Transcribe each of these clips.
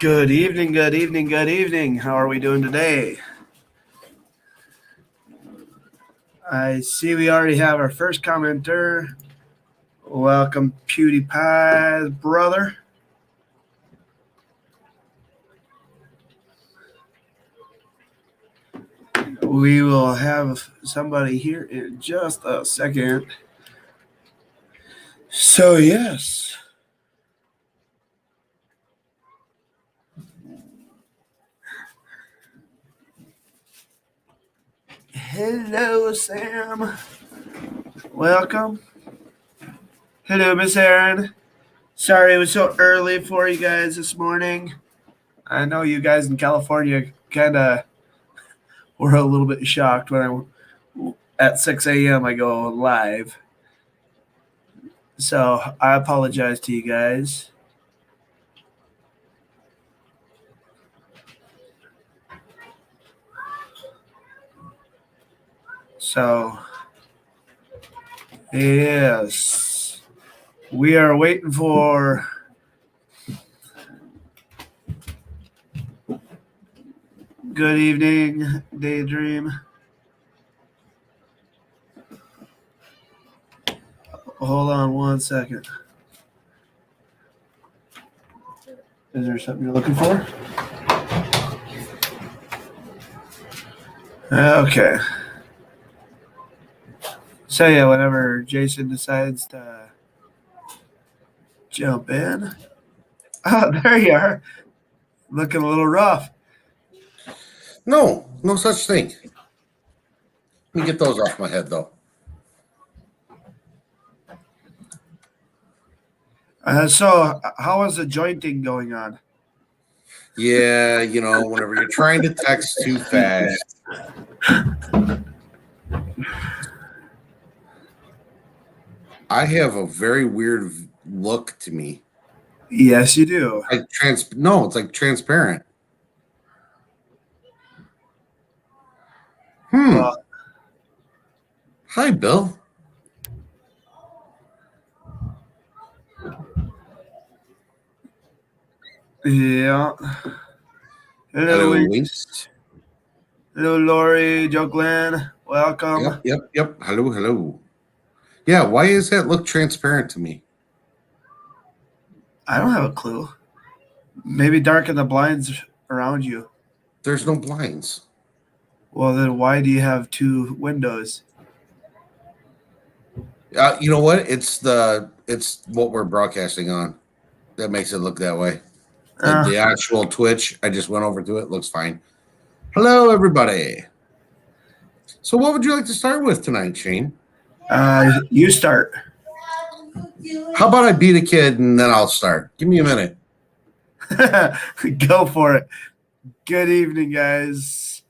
Good evening, good evening, good evening. How are we doing today? I see we already have our first commenter. Welcome, PewDiePie, brother. We will have somebody here in just a second. So, yes. Hello, Sam. Welcome. Hello, Miss Erin. Sorry it was so early for you guys this morning. I know you guys in California kind of were a little bit shocked when at 6 a.m. I go live. So I apologize to you guys. So, yes, we are waiting for good evening, Daydream. Hold on one second. Is there something you're looking for? Okay. So yeah, whenever Jason decides to jump in. Oh, there you are. Looking a little rough. No such thing. Let me get those off my head, though. So how is the jointing going on? Yeah, whenever you're trying to text too fast. I have a very weird look to me. Yes, you do. No, it's like transparent. Well, Hi, Bill. yeah. Hello, Winks. Hello, Lori, Joe Glenn. Welcome. Yep. Hello. Yeah, why does that look transparent to me? I don't have a clue. Maybe darken the blinds around you. There's no blinds. Well, then why do you have two windows? You know what? It's what we're broadcasting on that makes it look that way. The actual Twitch, I just went over to it. Looks fine. Hello, everybody. So what would you like to start with tonight, Shane? You start. How about I beat a kid and then I'll start? Give me a minute. Go for it. Good evening, guys.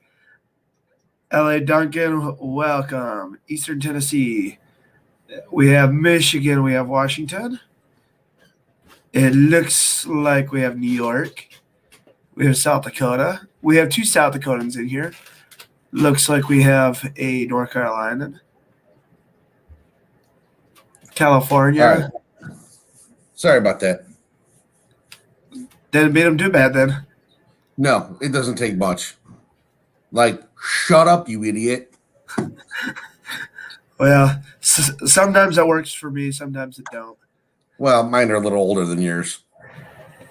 LA Duncan, welcome. Eastern Tennessee. We have Michigan. We have Washington. It looks like we have New York. We have South Dakota. We have two South Dakotans in here. Looks like we have a North Carolinian. California. Right. Sorry about that. Didn't beat them too bad then. No, it doesn't take much. Like, shut up, you idiot. Well, sometimes that works for me. Sometimes it don't. Well, mine are a little older than yours.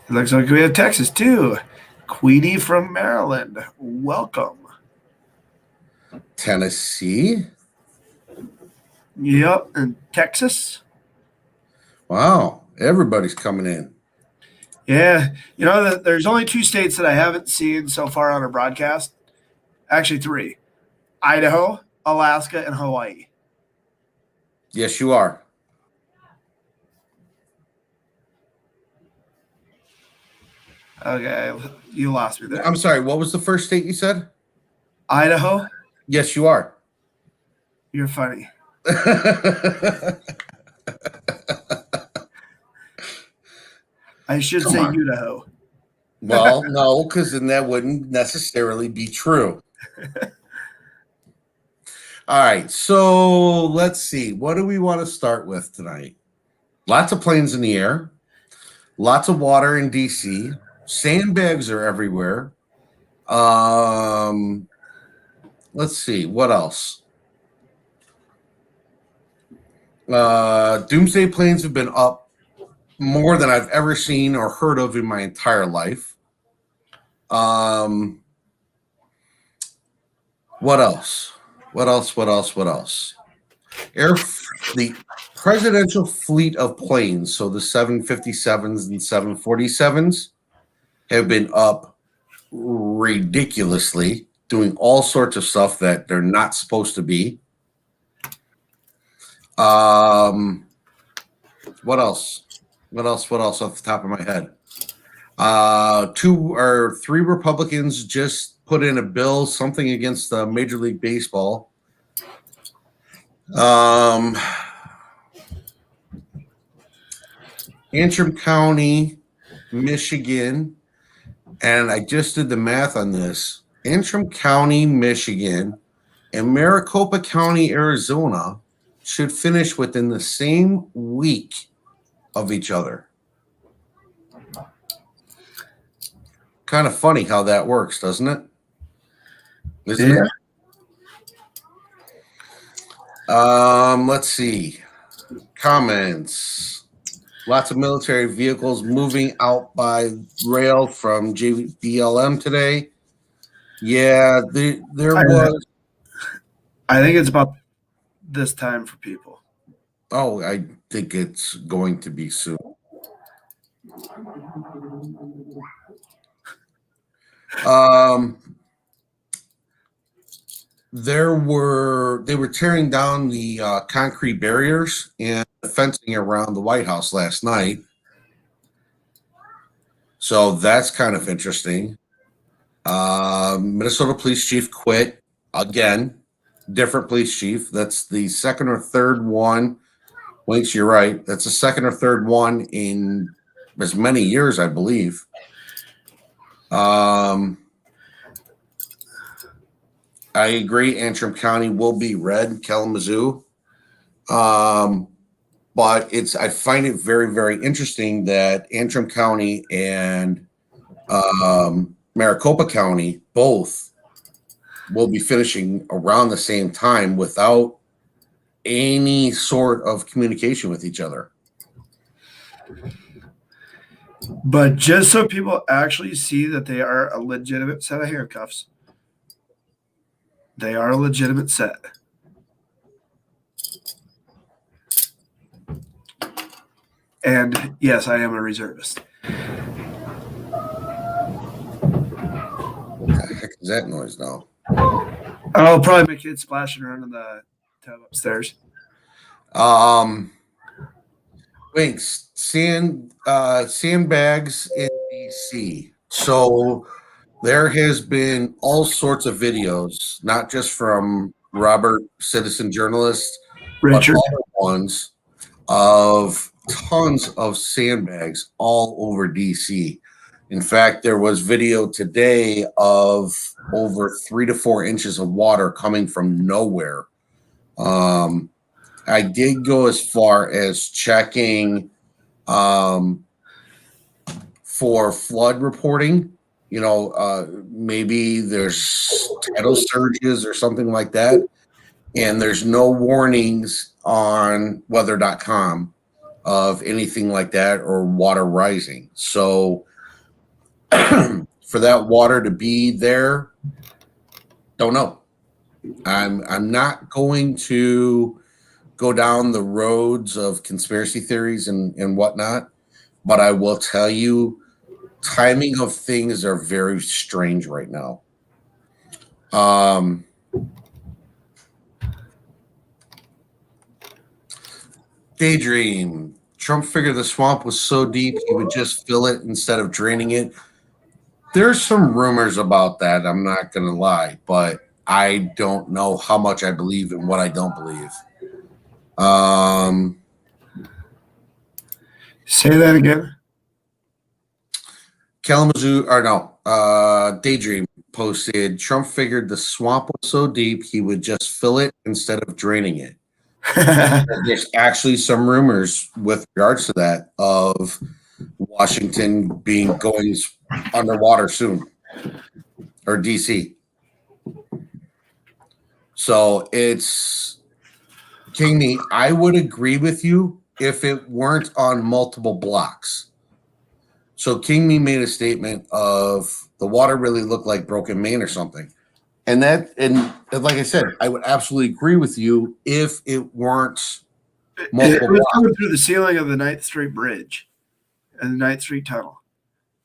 It looks like we have Texas too. Queenie from Maryland. Welcome. Tennessee? Yep, and Texas. Wow, everybody's coming in. Yeah, there's only two states that I haven't seen so far on our broadcast. Actually, three: Idaho, Alaska, and Hawaii. Yes, you are. Okay, you lost me there. I'm sorry, what was the first state you said? Idaho? Yes, you are. You're funny. I should say Idaho. Well, no, because then that wouldn't necessarily be true. All right, so let's see. What do we want to start with tonight? Lots of planes in the air. Lots of water in D.C. Sandbags are everywhere. Let's see. What else? Doomsday planes have been up more than I've ever seen or heard of in my entire life. What else? The presidential fleet of planes, so the 757s and 747s, have been up ridiculously, doing all sorts of stuff that they're not supposed to be. What else off the top of my head? 2 or 3 Republicans just put in a bill, something against Major League Baseball. Antrim County, Michigan, and I just did the math on this. Antrim County, Michigan, and Maricopa County, Arizona should finish within the same week of each other. Kind of funny how that works, doesn't it? Isn't it? Let's see. Comments. Lots of military vehicles moving out by rail from JBLM today. Yeah, there was. I think it's about this time for people. Oh, I think it's going to be soon. They were tearing down the concrete barriers and fencing around the White House last night. So that's kind of interesting. Minnesota police chief quit again. Different police chief. That's the second or third one. Winks, you're right. That's the second or third one in as many years, I believe. I agree. Antrim County will be red, Kalamazoo. But I find it very, very interesting that Antrim County and Maricopa County both will be finishing around the same time without any sort of communication with each other. But just so people actually see that they are a legitimate set of handcuffs, they are a legitimate set. And yes, I am a reservist. What the heck is that noise now? I'll probably my kids splashing around in the tub upstairs. Winks, sandbags in DC. So there has been all sorts of videos, not just from Robert, citizen journalist, Richard, but other ones of tons of sandbags all over DC. In fact, there was video today of over 3 to 4 inches of water coming from nowhere. I did go as far as checking for flood reporting. You know, maybe there's tidal surges or something like that. And there's no warnings on weather.com of anything like that or water rising. So for that water to be there, don't know. I'm not going to go down the roads of conspiracy theories and whatnot, but I will tell you, timing of things are very strange right now. Daydream. Trump figured the swamp was so deep he would just fill it instead of draining it. There's some rumors about that, I'm not going to lie, but I don't know how much I believe and what I don't believe. say that again. Kalamazoo, or no, Daydream posted, Trump figured the swamp was so deep he would just fill it instead of draining it. There's actually some rumors with regards to that of Washington going underwater soon, or DC. So it's King Me. I would agree with you if it weren't on multiple blocks. So King Me made a statement of the water really looked like Broken Main or something. And like I said, I would absolutely agree with you if it weren't multiple It was blocks. coming through the ceiling of the 9th Street Bridge and the 9th Street Tunnel.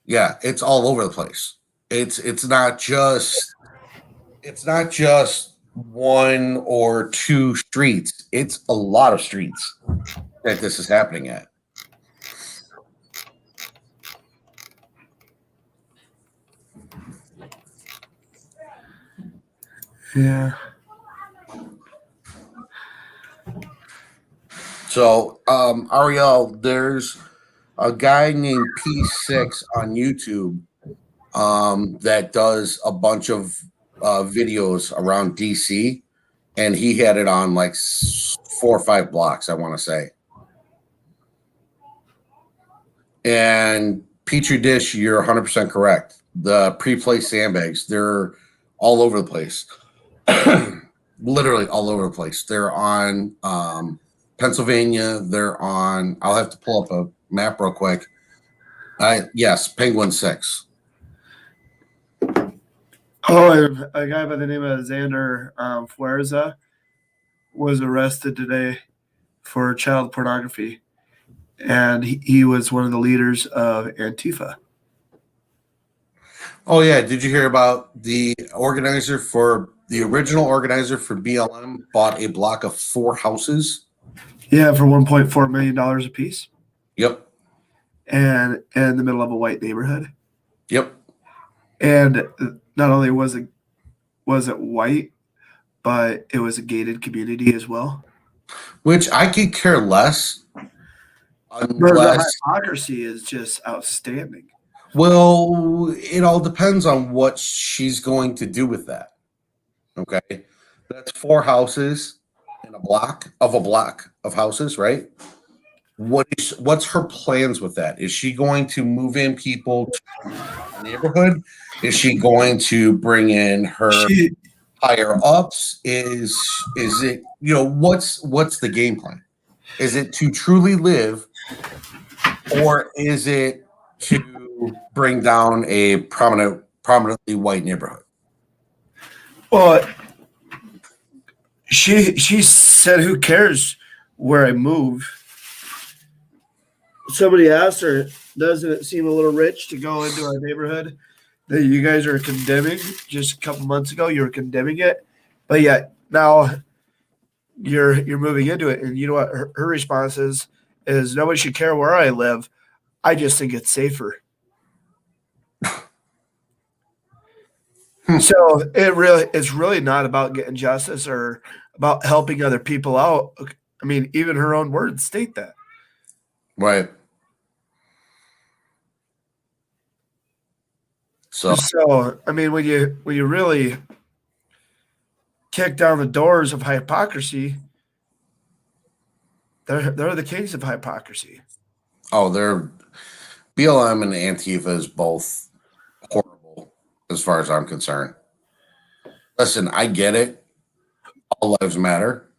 Yeah, it's all over the place. It's not just one or two streets. It's a lot of streets that this is happening at. Yeah. So, Ariel, there's a guy named P6 on YouTube that does a bunch of videos around DC, and he had it on like 4 or 5 blocks, I want to say. And Petri Dish, you're 100% correct. The pre-placed sandbags, they're all over the place. Literally all over the place. They're on Pennsylvania. They're on, I'll have to pull up a map real quick. Yes, Penguin 6. Oh, and a guy by the name of Xander Fuerza was arrested today for child pornography. And he was one of the leaders of Antifa. Oh, yeah. Did you hear about the original organizer for BLM bought a block of 4 houses? Yeah, for $1.4 million a piece. Yep. And in the middle of a white neighborhood. Yep. And not only was it white, but it was a gated community as well. Which I could care less. The hypocrisy is just outstanding. Well, it all depends on what she's going to do with that. Okay. That's 4 houses in a block of houses, right? What's her plans with that? Is she going to move in people to the neighborhood? Is she going to bring in her higher ups? Is it, what's the game plan? Is it to truly live, or is it to bring down a prominently white neighborhood? Well, she said, "Who cares where I move?" Somebody asked her, "Doesn't it seem a little rich to go into a neighborhood that you guys are condemning? Just a couple months ago, you were condemning it, but yet now you're moving into it." And you know what her response is nobody should care where I live. I just think it's safer. So it's really not about getting justice or about helping other people out. I mean, even her own words state that. Right. So I mean, when you really kick down the doors of hypocrisy, they're the kings of hypocrisy. Oh, they're BLM and Antifa is both horrible as far as I'm concerned. Listen, I get it. All lives matter.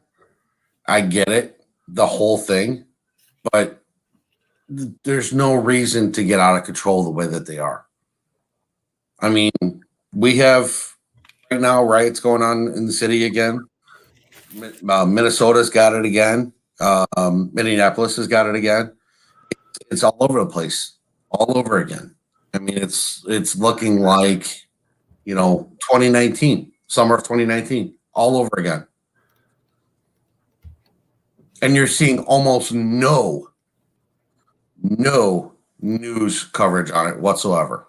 I get it. The whole thing. But there's no reason to get out of control the way that they are. I mean, we have right now riots going on in the city again. Minnesota's got it again. Minneapolis has got it again. It's all over the place, all over again. I mean, it's looking like, 2019, summer of 2019, all over again. And you're seeing almost no news coverage on it whatsoever.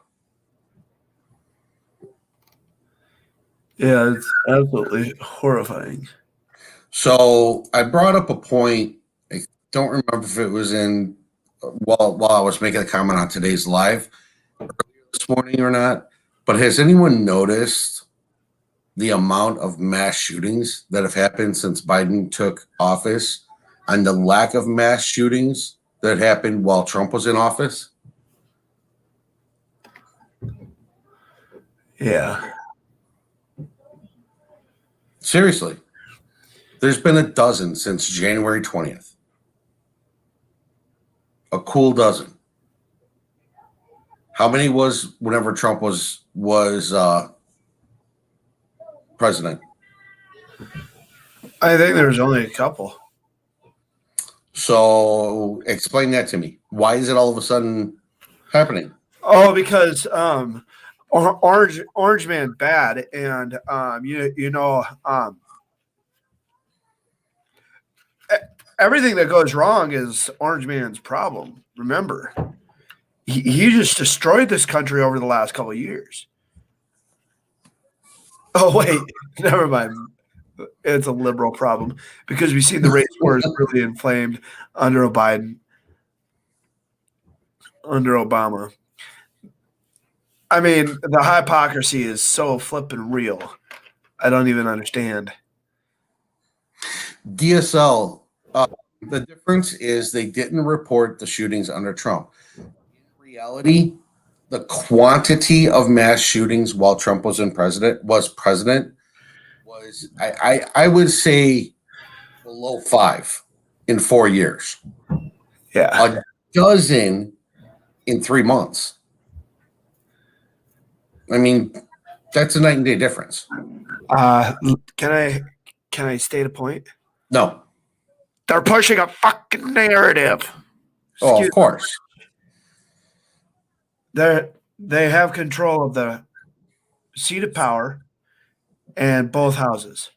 Yeah, it's absolutely horrifying. So I brought up a point. I don't remember if it was in while I was making a comment on today's live earlier this morning or not, but has anyone noticed the amount of mass shootings that have happened since Biden took office and the lack of mass shootings that happened while Trump was in office? Yeah. Seriously. There's been a dozen since January 20th. A cool dozen. How many was whenever Trump was president? I think there's only a couple. So explain that to me. Why is it all of a sudden happening? Oh, because Orange Man bad, and everything that goes wrong is Orange Man's problem. Remember, he just destroyed this country over the last couple of years. Oh wait, never mind. It's a liberal problem because we've seen the race wars really inflamed under Biden, under Obama. I mean, the hypocrisy is so flippin' real. I don't even understand. DSL, the difference is they didn't report the shootings under Trump. In reality, the quantity of mass shootings while Trump was president was I would say below 5 in 4 years. Yeah. A dozen in 3 months. I mean, that's a night and day difference. Can I state a point? No. They're pushing a fucking narrative. Oh, of course. They have control of the seat of power and both houses.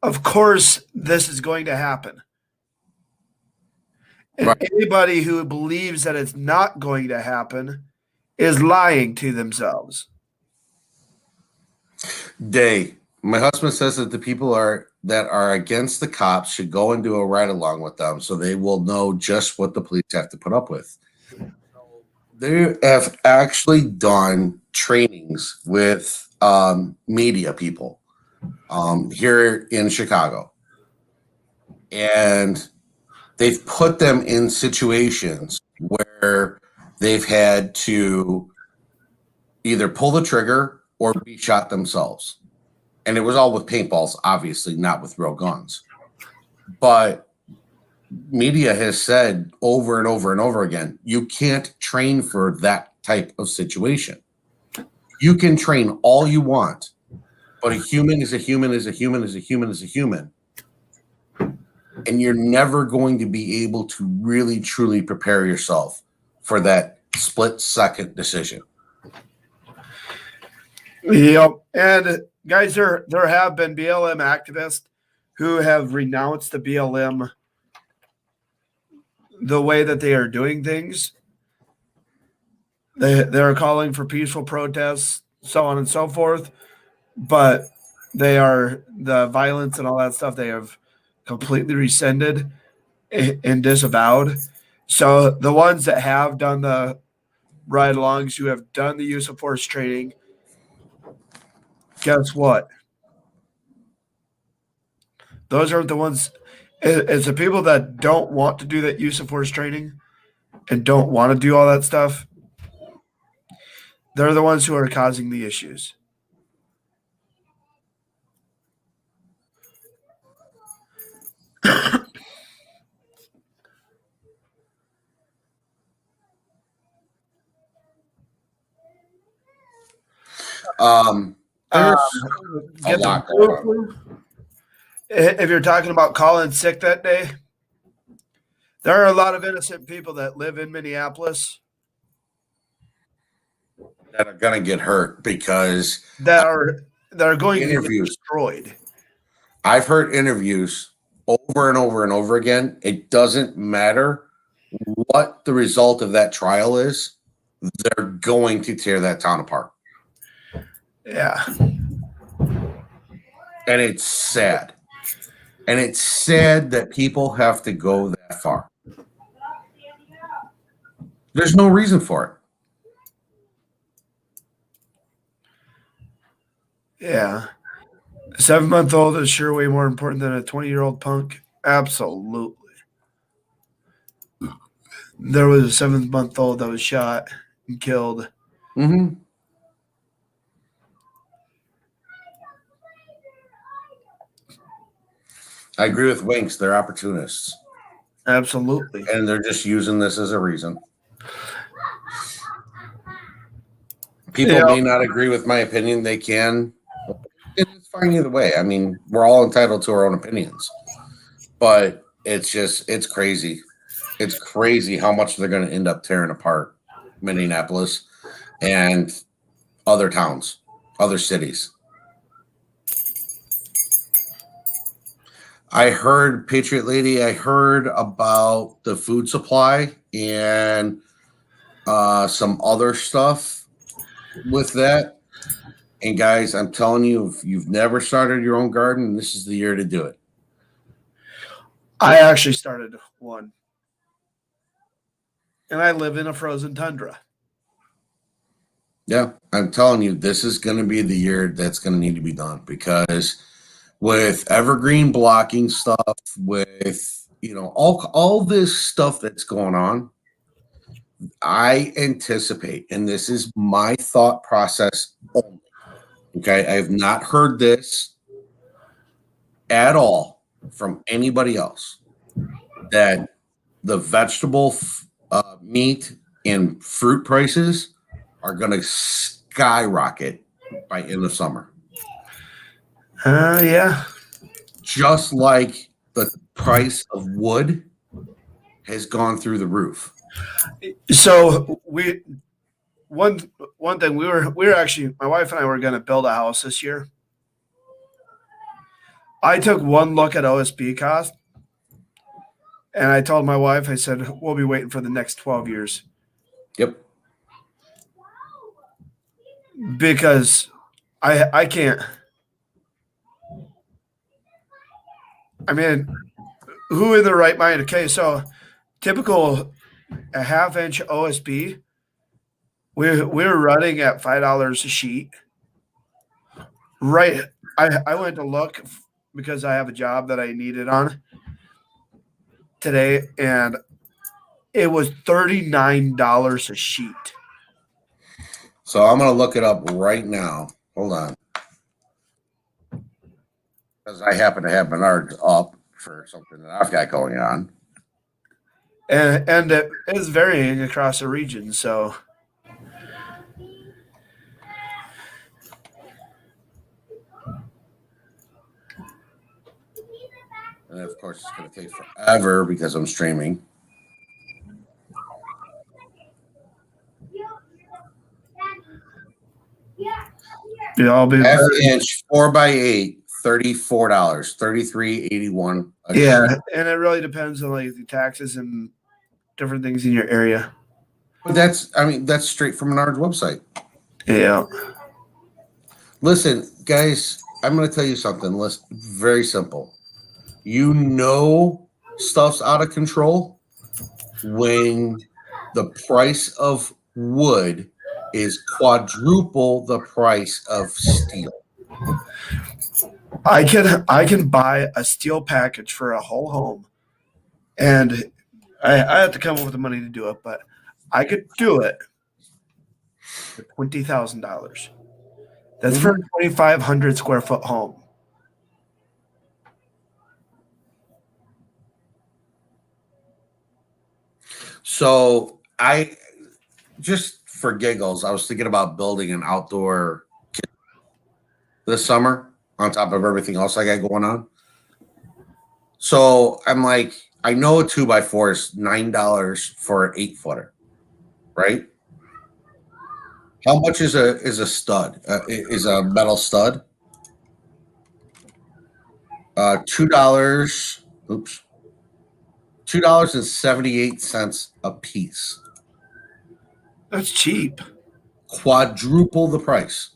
Of course, this is going to happen. And Right. Anybody who believes that it's not going to happen is lying to themselves. My husband says that the people that are against the cops should go and do a ride along with them so they will know just what the police have to put up with. They have actually done trainings with media people here in Chicago. And they've put them in situations where they've had to either pull the trigger or be shot themselves. And it was all with paintballs, obviously, not with real guns. But media has said over and over and over again, you can't train for that type of situation. You can train all you want, but a human is a human is a human is a human is a human. And you're never going to be able to really, truly prepare yourself for that split-second decision. Yep. And guys, there have been BLM activists who have renounced the BLM, the way that they are doing things. They're calling for peaceful protests, so on and so forth. But the violence and all that stuff they have completely rescinded and disavowed. So the ones that have done the ride-alongs, who have done the use of force training, guess what? Those aren't the ones. It's the people that don't want to do that use of force training and don't want to do all that stuff. They're the ones who are causing the issues. There's Get a lot the going flu. If you're talking about calling sick that day, there are a lot of innocent people that live in Minneapolis that are going to get hurt because that are going to get interviews. destroyed. I've heard interviews over and over and over again. It doesn't matter what the result of that trial is. They're going to tear that town apart. Yeah. And it's sad. And it's sad that people have to go that far. There's no reason for it. Yeah. A 7-month-old is sure way more important than a 20-year-old punk. Absolutely. There was a 7-month-old that was shot and killed Mm-hmm. I agree with Winks. They're opportunists. Absolutely. And they're just using this as a reason. People may not agree with my opinion. They can. It's fine either way. I mean, we're all entitled to our own opinions. But it's crazy. It's crazy how much they're going to end up tearing apart Minneapolis and other towns, other cities. I heard, Patriot Lady, I heard about the food supply and some other stuff with that. And guys, I'm telling you, if you've never started your own garden, this is the year to do it. I actually started one. And I live in a frozen tundra. Yeah, I'm telling you, this is going to be the year that's going to need to be done, because with evergreen blocking stuff, with all this stuff that's going on, I anticipate, and this is my thought process only. Okay, I have not heard this at all from anybody else, that the vegetable, meat, and fruit prices are going to skyrocket by end of summer. Yeah. Just like the price of wood has gone through the roof. So one thing we were actually, my wife and I were going to build a house this year. I took one look at OSB cost, and I told my wife, I said, we'll be waiting for the next 12 years. Yep. Because I can't. I mean, who in the right mind? Okay, so typical a half-inch OSB, we're running at $5 a sheet. Right. I went to look because I have a job that I needed on today, and it was $39 a sheet. So I'm going to look it up right now. Hold on. Because I happen to have Menards up for something that I've got going on. And it is varying across the region, so. And of course, it's going to take forever because I'm streaming. Yeah, I'll be half inch 4x8, $34, $33.81. Yeah, and it really depends on like the taxes and different things in your area. But that's straight from Menard's website. Yeah. Listen, guys, I'm going to tell you something. Listen, very simple. Stuff's out of control when the price of wood is quadruple the price of steel. I can buy a steel package for a whole home, and I have to come up with the money to do it, but I could do it for $20,000. That's for a 2,500 square foot home. So I just for giggles, I was thinking about building an outdoor kitchen this summer on top of everything else I got going on. So I'm like, I know a 2x4 is $9 for an 8-footer, right? How much is a stud? Is a metal stud? $2. Oops. $2.78 a piece. That's cheap. Quadruple the price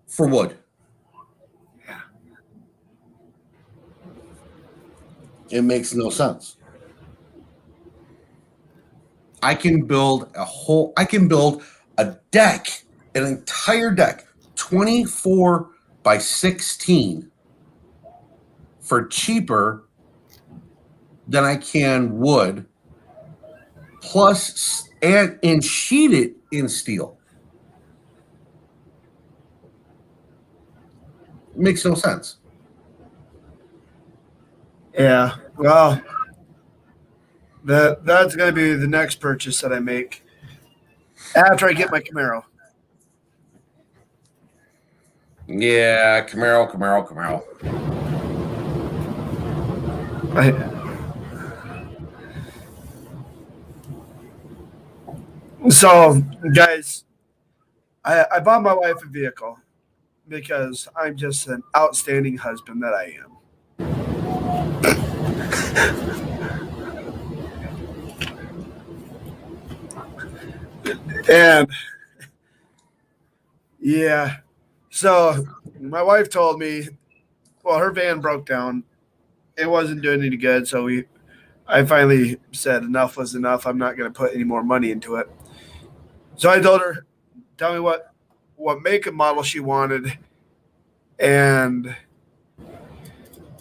for wood. Yeah. It makes no sense. I can build a deck, an entire deck, 24 by 16 for cheaper than I can wood, plus and sheeted in steel. Makes no sense. Yeah. Well, that's going to be the next purchase that I make after I get my Camaro. Yeah, Camaro. So, guys, I bought my wife a vehicle because I'm just an outstanding husband that I am. And yeah, so my wife told me, well, her van broke down. It wasn't doing any good, so I finally said enough was enough. I'm not going to put any more money into it. So I told her, tell me what make and model she wanted, and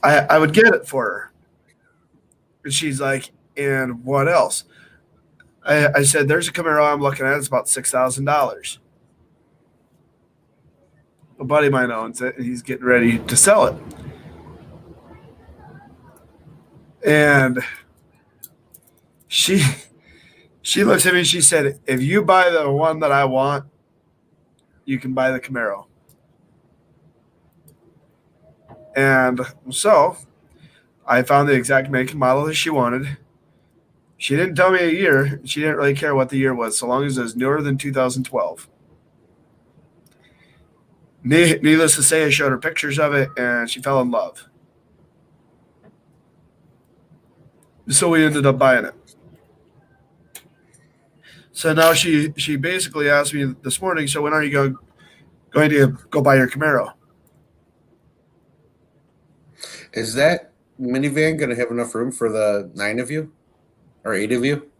I would get it for her. And she's like, and what else? I said, there's a Camaro I'm looking at. It's about $6,000. A buddy of mine owns it, and he's getting ready to sell it. And she looks at me and she said, if you buy the one that I want, you can buy the Camaro. And so I found the exact make and model that she wanted. She didn't tell me a year. She didn't really care what the year was, so long as it was newer than 2012. Needless to say, I showed her pictures of it, and she fell in love. So we ended up buying it. So now she basically asked me this morning, so when are you going to go buy your Camaro? Is that minivan going to have enough room for the 9 of you or 8 of you?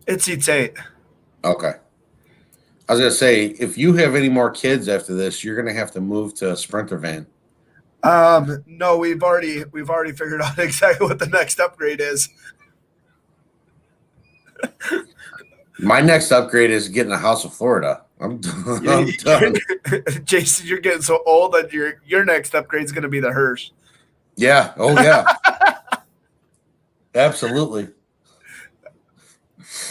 It seats 8. Okay. I was going to say, if you have any more kids after this, you're going to have to move to a Sprinter van. No, we've already figured out exactly what the next upgrade is. My next upgrade is getting a house in Florida. I'm done. Jason, you're getting so old that your next upgrade is going to be the Hearse. Yeah. Oh, yeah. Absolutely.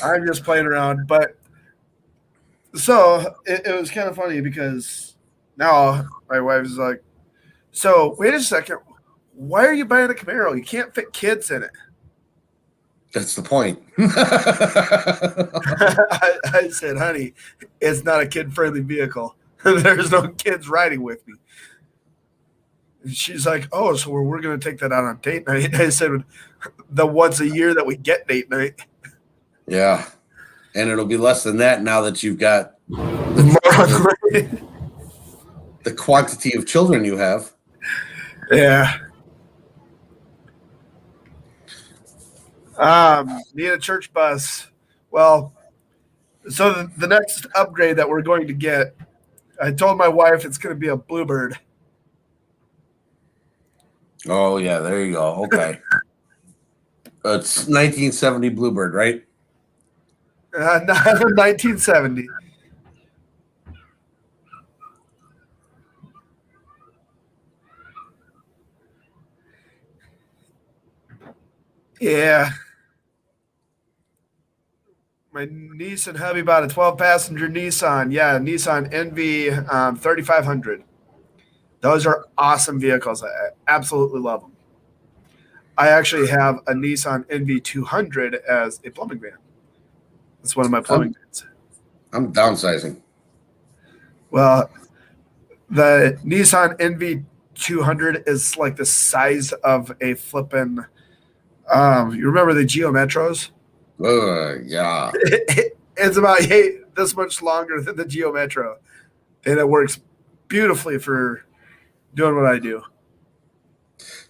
I'm just playing around. But so it was kind of funny because now my wife's like, so wait a second. Why are you buying a Camaro? You can't fit kids in it. That's the point. I said, honey, it's not a kid-friendly vehicle. There's no kids riding with me. And she's like, oh, so we're going to take that out on date night. I said, the once a year that we get date night. Yeah. And it'll be less than that now that you've got the quantity of children you have. Yeah. Need a church bus. Well, so the next upgrade that we're going to get, I told my wife it's going to be a Bluebird. Oh, yeah, there you go. Okay. It's 1970 Bluebird, right? Not 1970. Yeah. My niece and hubby bought a 12-passenger Nissan. Yeah, Nissan NV 3500. Those are awesome vehicles. I absolutely love them. I actually have a Nissan NV 200 as a plumbing van. That's one of my plumbing vans. I'm downsizing. Well, the Nissan NV 200 is like the size of a flippin'. You remember the Geo Metros? Yeah. It's about this much longer than the Geo Metro, and it works beautifully for doing what I do.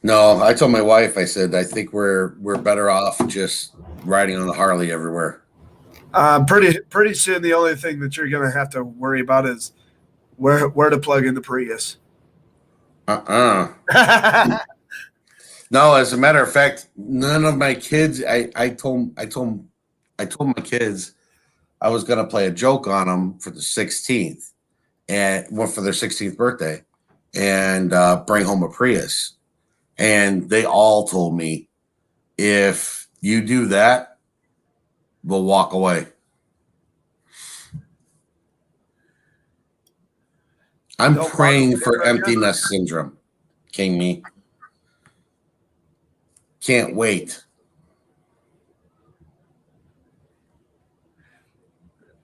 No, I told my wife, I said, I think we're better off just riding on the Harley everywhere. Pretty soon, the only thing that you're going to have to worry about is where to plug in the Prius. No, as a matter of fact, none of my kids. I told I told my kids I was going to play a joke on them for the 16th and for their 16th birthday and bring home a Prius. And they all told me, if you do that, we'll walk away. I'm praying for empty nest syndrome, King Me. Can't wait.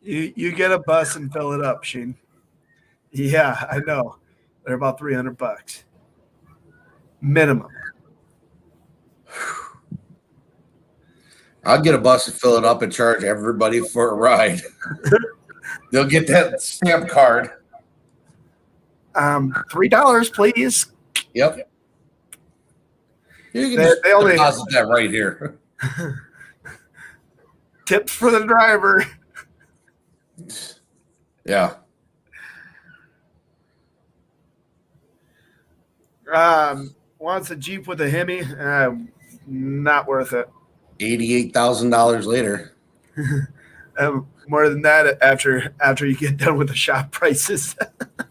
You get a bus and fill it up, Shane. Yeah, I know. They're about $300 minimum. I'll get a bus and fill it up and charge everybody for a ride. They'll get that stamp card. $3, please. Yep. You can they only deposit that right here. Tips for the driver. Yeah. Wants a Jeep with a Hemi. Not worth it. $88,000 later. More than that after you get done with the shop prices.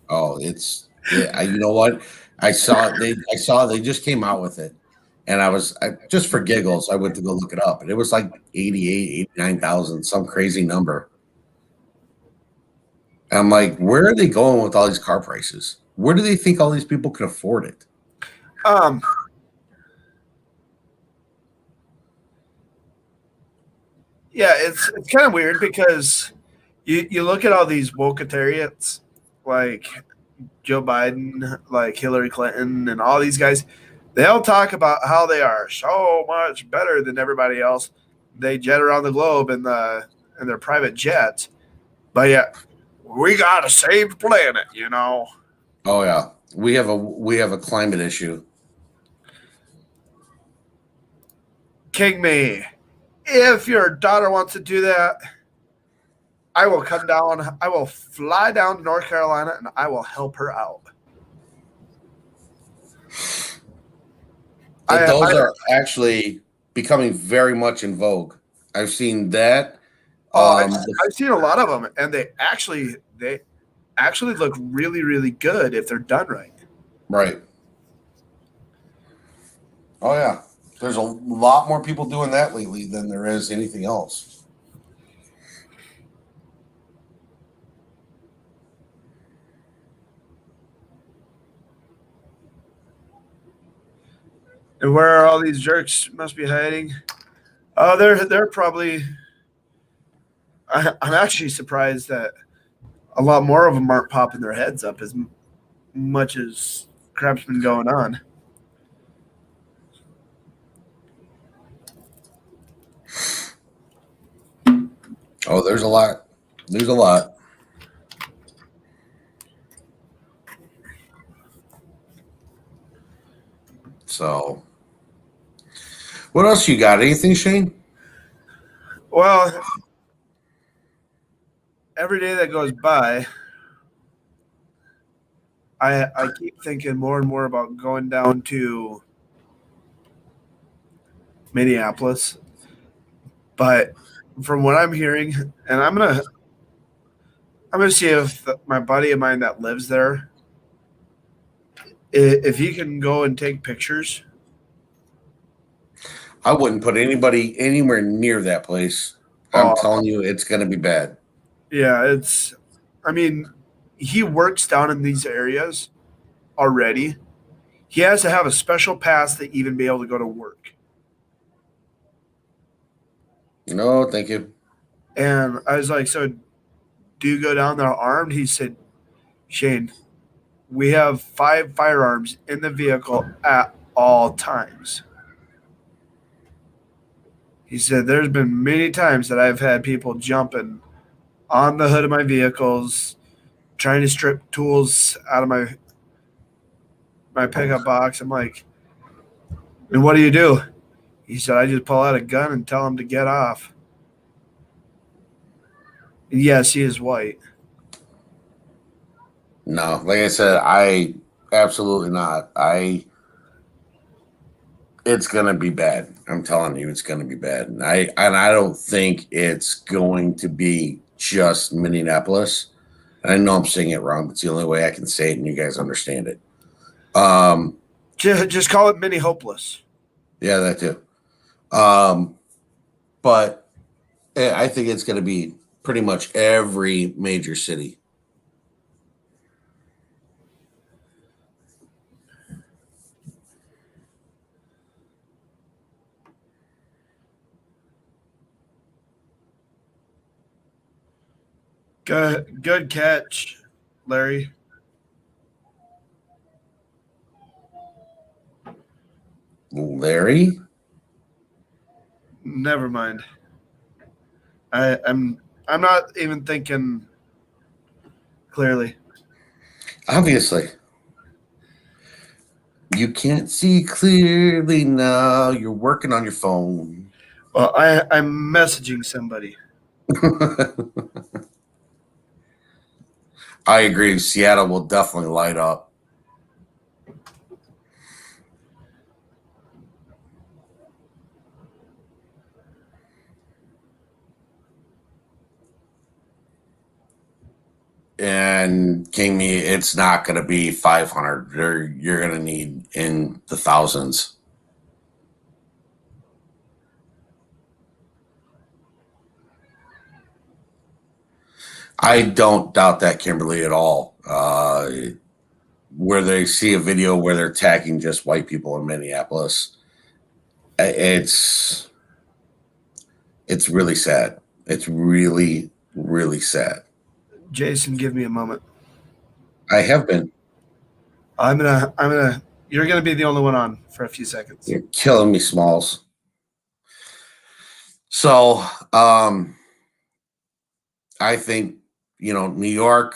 Oh, it's you know what? I saw they just came out with it. And I just for giggles, I went to go look it up. And it was like 89,000, some crazy number. And I'm like, where are they going with all these car prices? Where do they think all these people can afford it? Yeah, it's kind of weird because you look at all these wokeitarians like Joe Biden, like Hillary Clinton, and all these guys. They all talk about how they are so much better than everybody else. They jet around the globe in their private jets, but yeah, we gotta save the planet, you know. Oh yeah, we have a climate issue. King Me, if your daughter wants to do that, I will come down. I will fly down to North Carolina and I will help her out. Those are actually becoming very much in vogue. I've seen that. I've seen a lot of them, and they actually look really, really good if they're done right. Right. Oh yeah, there's a lot more people doing that lately than there is anything else. And where are all these jerks must be hiding? Oh, they're probably. I'm actually surprised that a lot more of them aren't popping their heads up as much as crap's been going on. Oh, there's a lot. There's a lot. So, what else you got? Anything, Shane? Well, every day that goes by, I keep thinking more and more about going down to Minneapolis. But from what I'm hearing, and I'm gonna see if my buddy of mine that lives there, if he can go and take pictures. I wouldn't put anybody anywhere near that place. I'm telling you, it's going to be bad. Yeah, I mean, he works down in these areas already. He has to have a special pass to even be able to go to work. No, thank you. And I was like, so do you go down there armed? He said, Shane, we have 5 firearms in the vehicle at all times. He said, there's been many times that I've had people jumping on the hood of my vehicles, trying to strip tools out of my pickup box. I'm like, and what do? He said, I just pull out a gun and tell him to get off. And yes, he is white. No, like I said, I absolutely not. It's gonna be bad. I'm telling you, it's gonna be bad. And I don't think it's going to be just Minneapolis. I know I'm saying it wrong, but it's the only way I can say it and you guys understand it. Just call it mini hopeless. Yeah, that too. But I think it's going to be pretty much every major city. Good catch, Larry. Larry? Never mind. I'm not even thinking clearly. Obviously. You can't see clearly now. You're working on your phone. Well, I'm messaging somebody. I agree. Seattle will definitely light up. And King Me, it's not going to be 500. You're going to need in the thousands. I don't doubt that, Kimberly, at all. Where they see a video where they're attacking just white people in Minneapolis, it's really sad. It's really, really sad. Jason, give me a moment. I have been. You're gonna be the only one on for a few seconds. You're killing me, Smalls. So, I think, New York,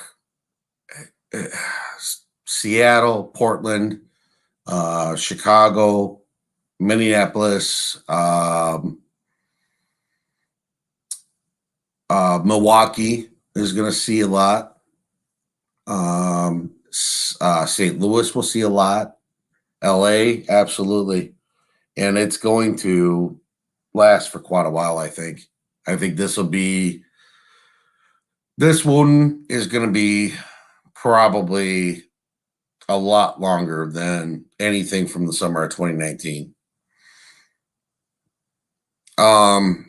Seattle, Portland, Chicago, Minneapolis, Milwaukee is going to see a lot. St. Louis will see a lot. LA, absolutely. And it's going to last for quite a while, I think. I think this one is going to be probably a lot longer than anything from the summer of 2019. I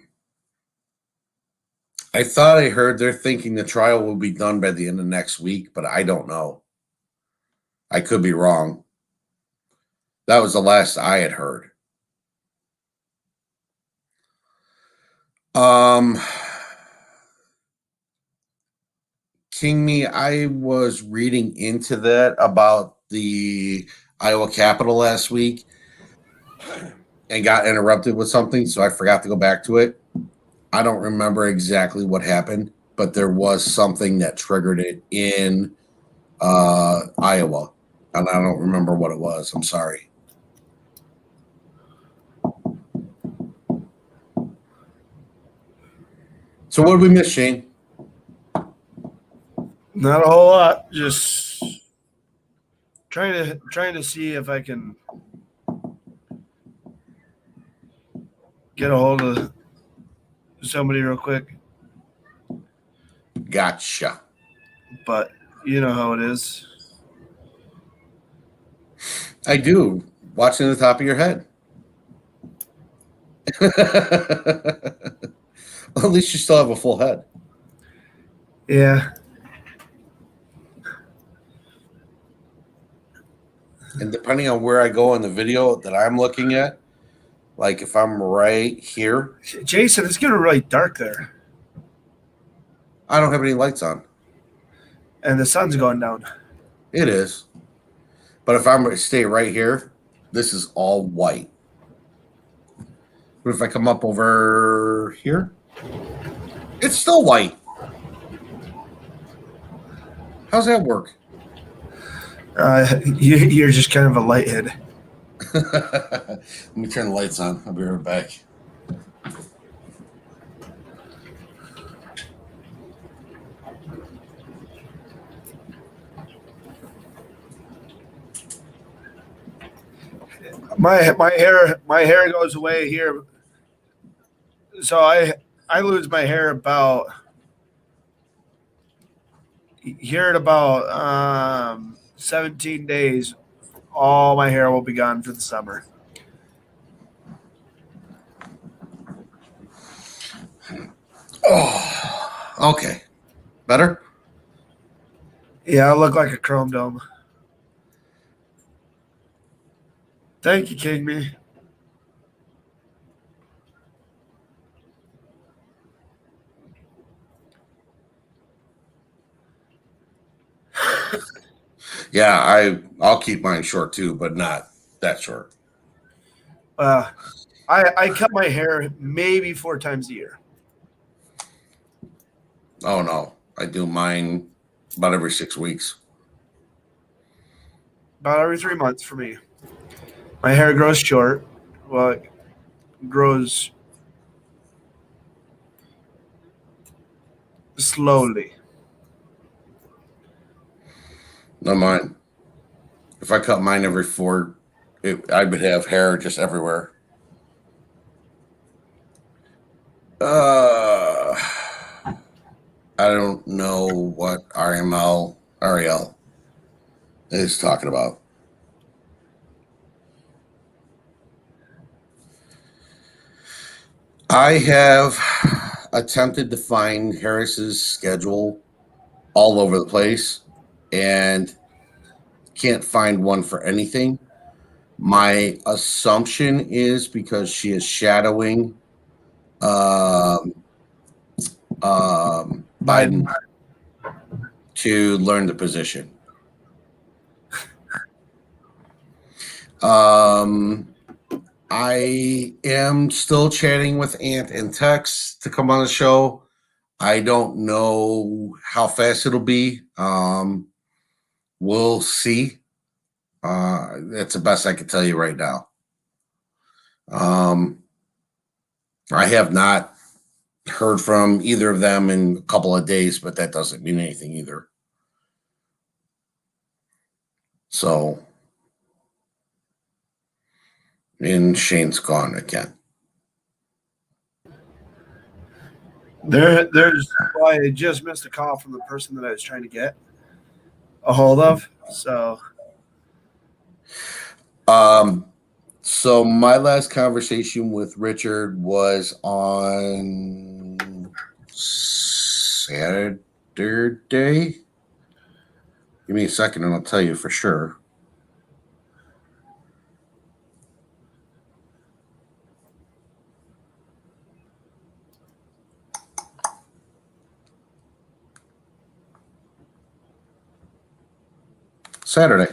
thought I heard they're thinking the trial will be done by the end of next week, but I don't know. I could be wrong. That was the last I had heard. King Me, I was reading into that about the Iowa Capitol last week and got interrupted with something, so I forgot to go back to it. I don't remember exactly what happened, but there was something that triggered it in Iowa, and I don't remember what it was. I'm sorry. So what did we miss, Shane? Not a whole lot. Just trying to see if I can get a hold of somebody real quick. Gotcha. But you know how it is. I do. Watching the top of your head. Well, at least you still have a full head. Yeah. And depending on where I go in the video that I'm looking at, like if I'm right here. Jason, it's getting really dark there. I don't have any lights on. And the sun's going down. It is. But if I'm stay right here, this is all white. But if I come up over here, it's still white. How's that work? You're just kind of a lighthead. Let me turn the lights on. I'll be right back. My hair goes away here. So I lose my hair about here in about 17 days. All my hair will be gone for the summer. Oh, okay. Better? Yeah, I look like a chrome dome. Thank you, King Me. Yeah, I'll keep mine short too, but not that short. I cut my hair maybe 4 times a year. Oh no, I do mine about every 6 weeks. About every 3 months for me. My hair grows short. Well, it grows slowly. Not mine. If I cut mine every four, I would have hair just everywhere. I don't know what Ariel is talking about. I have attempted to find Harris's schedule all over the place and can't find one for anything. My assumption is because she is shadowing Biden to learn the position. I am still chatting with Ant and Tex to come on the show. I don't know how fast it'll be. We'll see. That's the best I can tell you right now. I have not heard from either of them in a couple of days, but that doesn't mean anything either. So, and Shane's gone again. There's well, I just missed a call from the person that I was trying to get a hold of. So my last conversation with Richard was on Saturday. Give me a second and I'll tell you for sure. Saturday.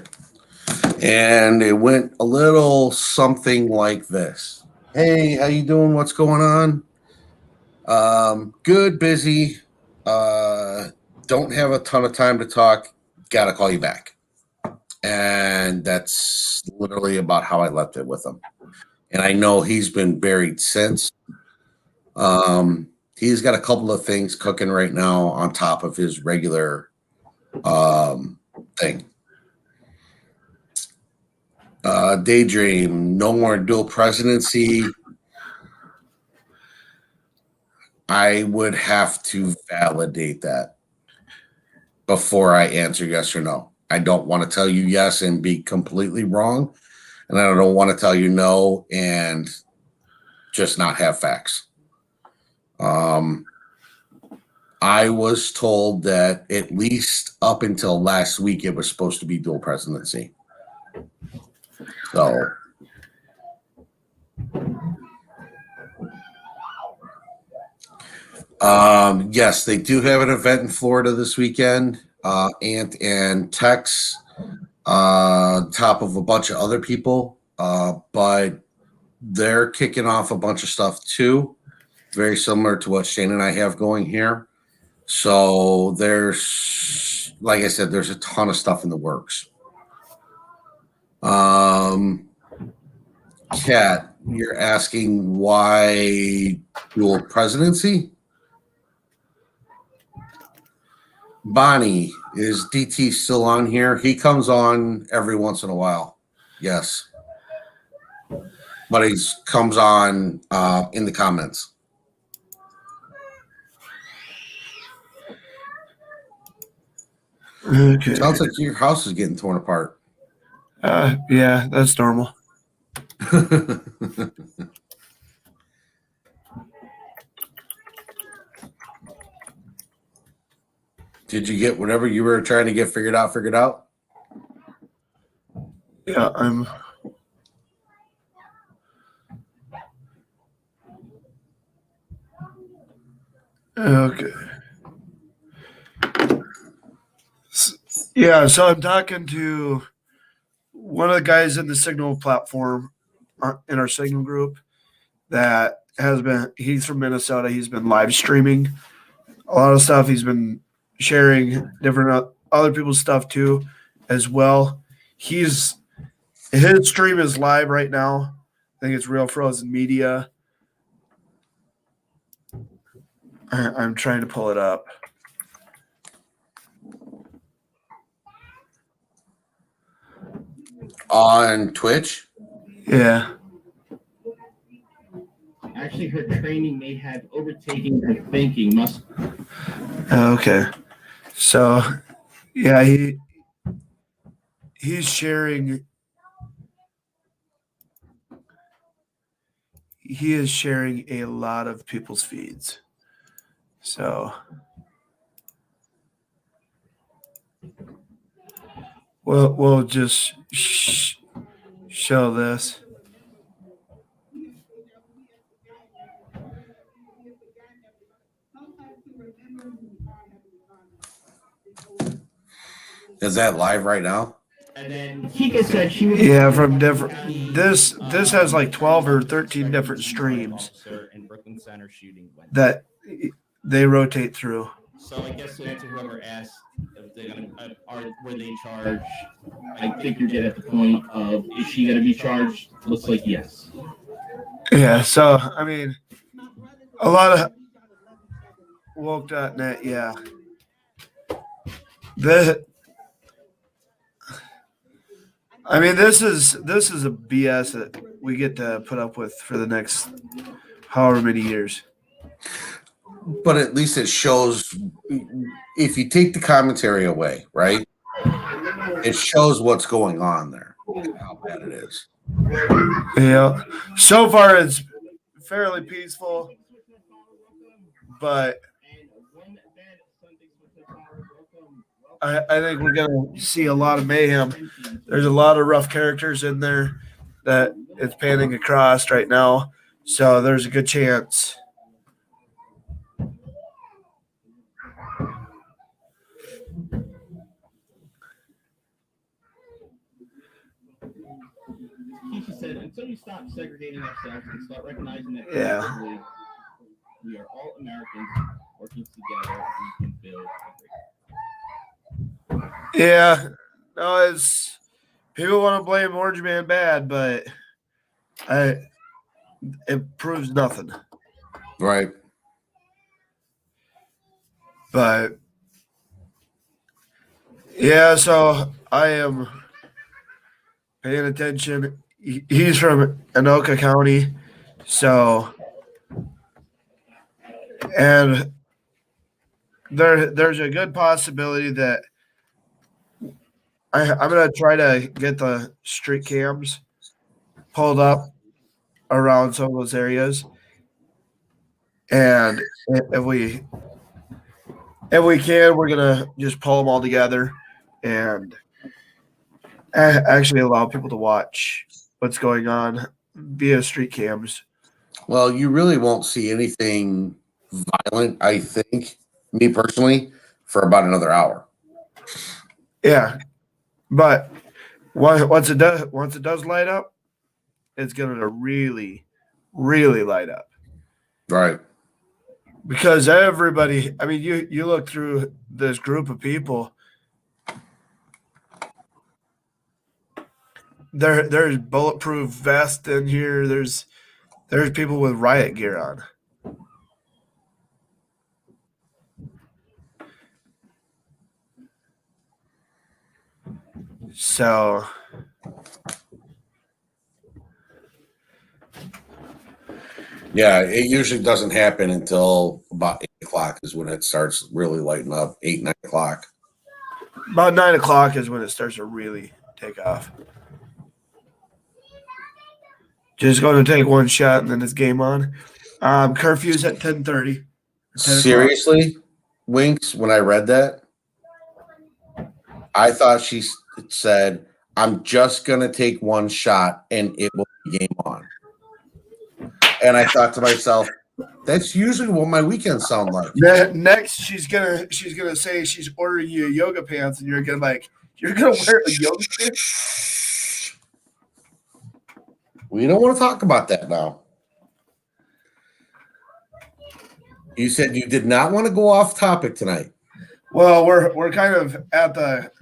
And it went a little something like this. Hey, how you doing? What's going on? Good, busy. Don't have a ton of time to talk. Gotta call you back. And that's literally about how I left it with him. And I know he's been buried since. He's got a couple of things cooking right now on top of his regular thing. Daydream, no more dual presidency. I would have to validate that before I answer yes or no. I don't want to tell you yes and be completely wrong. And I don't want to tell you no and just not have facts. I was told that at least up until last week, it was supposed to be dual presidency. So, yes, they do have an event in Florida this weekend. Ant and Tex, top of a bunch of other people, but they're kicking off a bunch of stuff too, very similar to what Shane and I have going here. So there's, like I said, there's a ton of stuff in the works. Kat, you're asking why dual presidency? Bonnie, is DT still on here? He comes on every once in a while. Yes. but he comes on in the comments. Okay. Sounds like your house is getting torn apart. Yeah, that's normal. Did you get whatever you were trying to get figured out? Yeah, I'm. Okay. Yeah, so I'm talking to one of the guys in the Signal platform in our Signal group that has been, he's from Minnesota. He's been live streaming a lot of stuff. He's been sharing different other people's stuff too, as well. His stream is live right now. I think it's Real Frozen Media. I'm trying to pull it up. On Twitch? Yeah. Actually, her training may have overtaken her thinking. Okay. So, yeah, he's sharing. He is sharing a lot of people's feeds. So, we'll just show this. Is that live right now? And then Kika said she was from different. This has like 12 or 13 different streams that they rotate through. So I guess to answer whoever asked if they're gonna were they charged, I think you're getting at the point of is she gonna be charged? Looks like yes. Yeah. So I mean, a lot of woke.net. Yeah. I mean, this is a BS that we get to put up with for the next however many years. But at least it shows, if you take the commentary away, right? It shows what's going on there and how bad it is. Yeah. So far, it's fairly peaceful, but I think we're going to see a lot of mayhem. There's a lot of rough characters in there that it's panning across right now. So there's a good chance. She said, until we stop segregating ourselves and start recognizing that we are all Americans working together, we can build a great. Yeah, no, it's people want to blame Orange Man bad, but it proves nothing. Right. But yeah, so I am paying attention. He's from Anoka County, so and there's a good possibility that I'm gonna try to get the street cams pulled up around some of those areas, and if we can, we're gonna just pull them all together and actually allow people to watch what's going on via street cams. Well, you really won't see anything violent, I think, me personally, for about another hour. Yeah, but once it does light up, it's going to really, really light up. Right. Because everybody, I mean, you look through this group of people. There's bulletproof vests in here. There's people with riot gear on. So Yeah, it usually doesn't happen until about 8 o'clock is when it starts really lighting up. 8, 9 o'clock. About 9 o'clock is when it starts to really take off. Just going to take one shot and then it's game on. Curfew's at 10:30. Seriously, Winks, when I read that, I thought she said, I'm just going to take one shot and it will be game on. And I thought to myself, that's usually what my weekends sound like. Next, she's gonna say she's ordering you yoga pants, and you're gonna wear a yoga pant. We don't want to talk about that now. You said you did not want to go off topic tonight. Well, we're kind of at the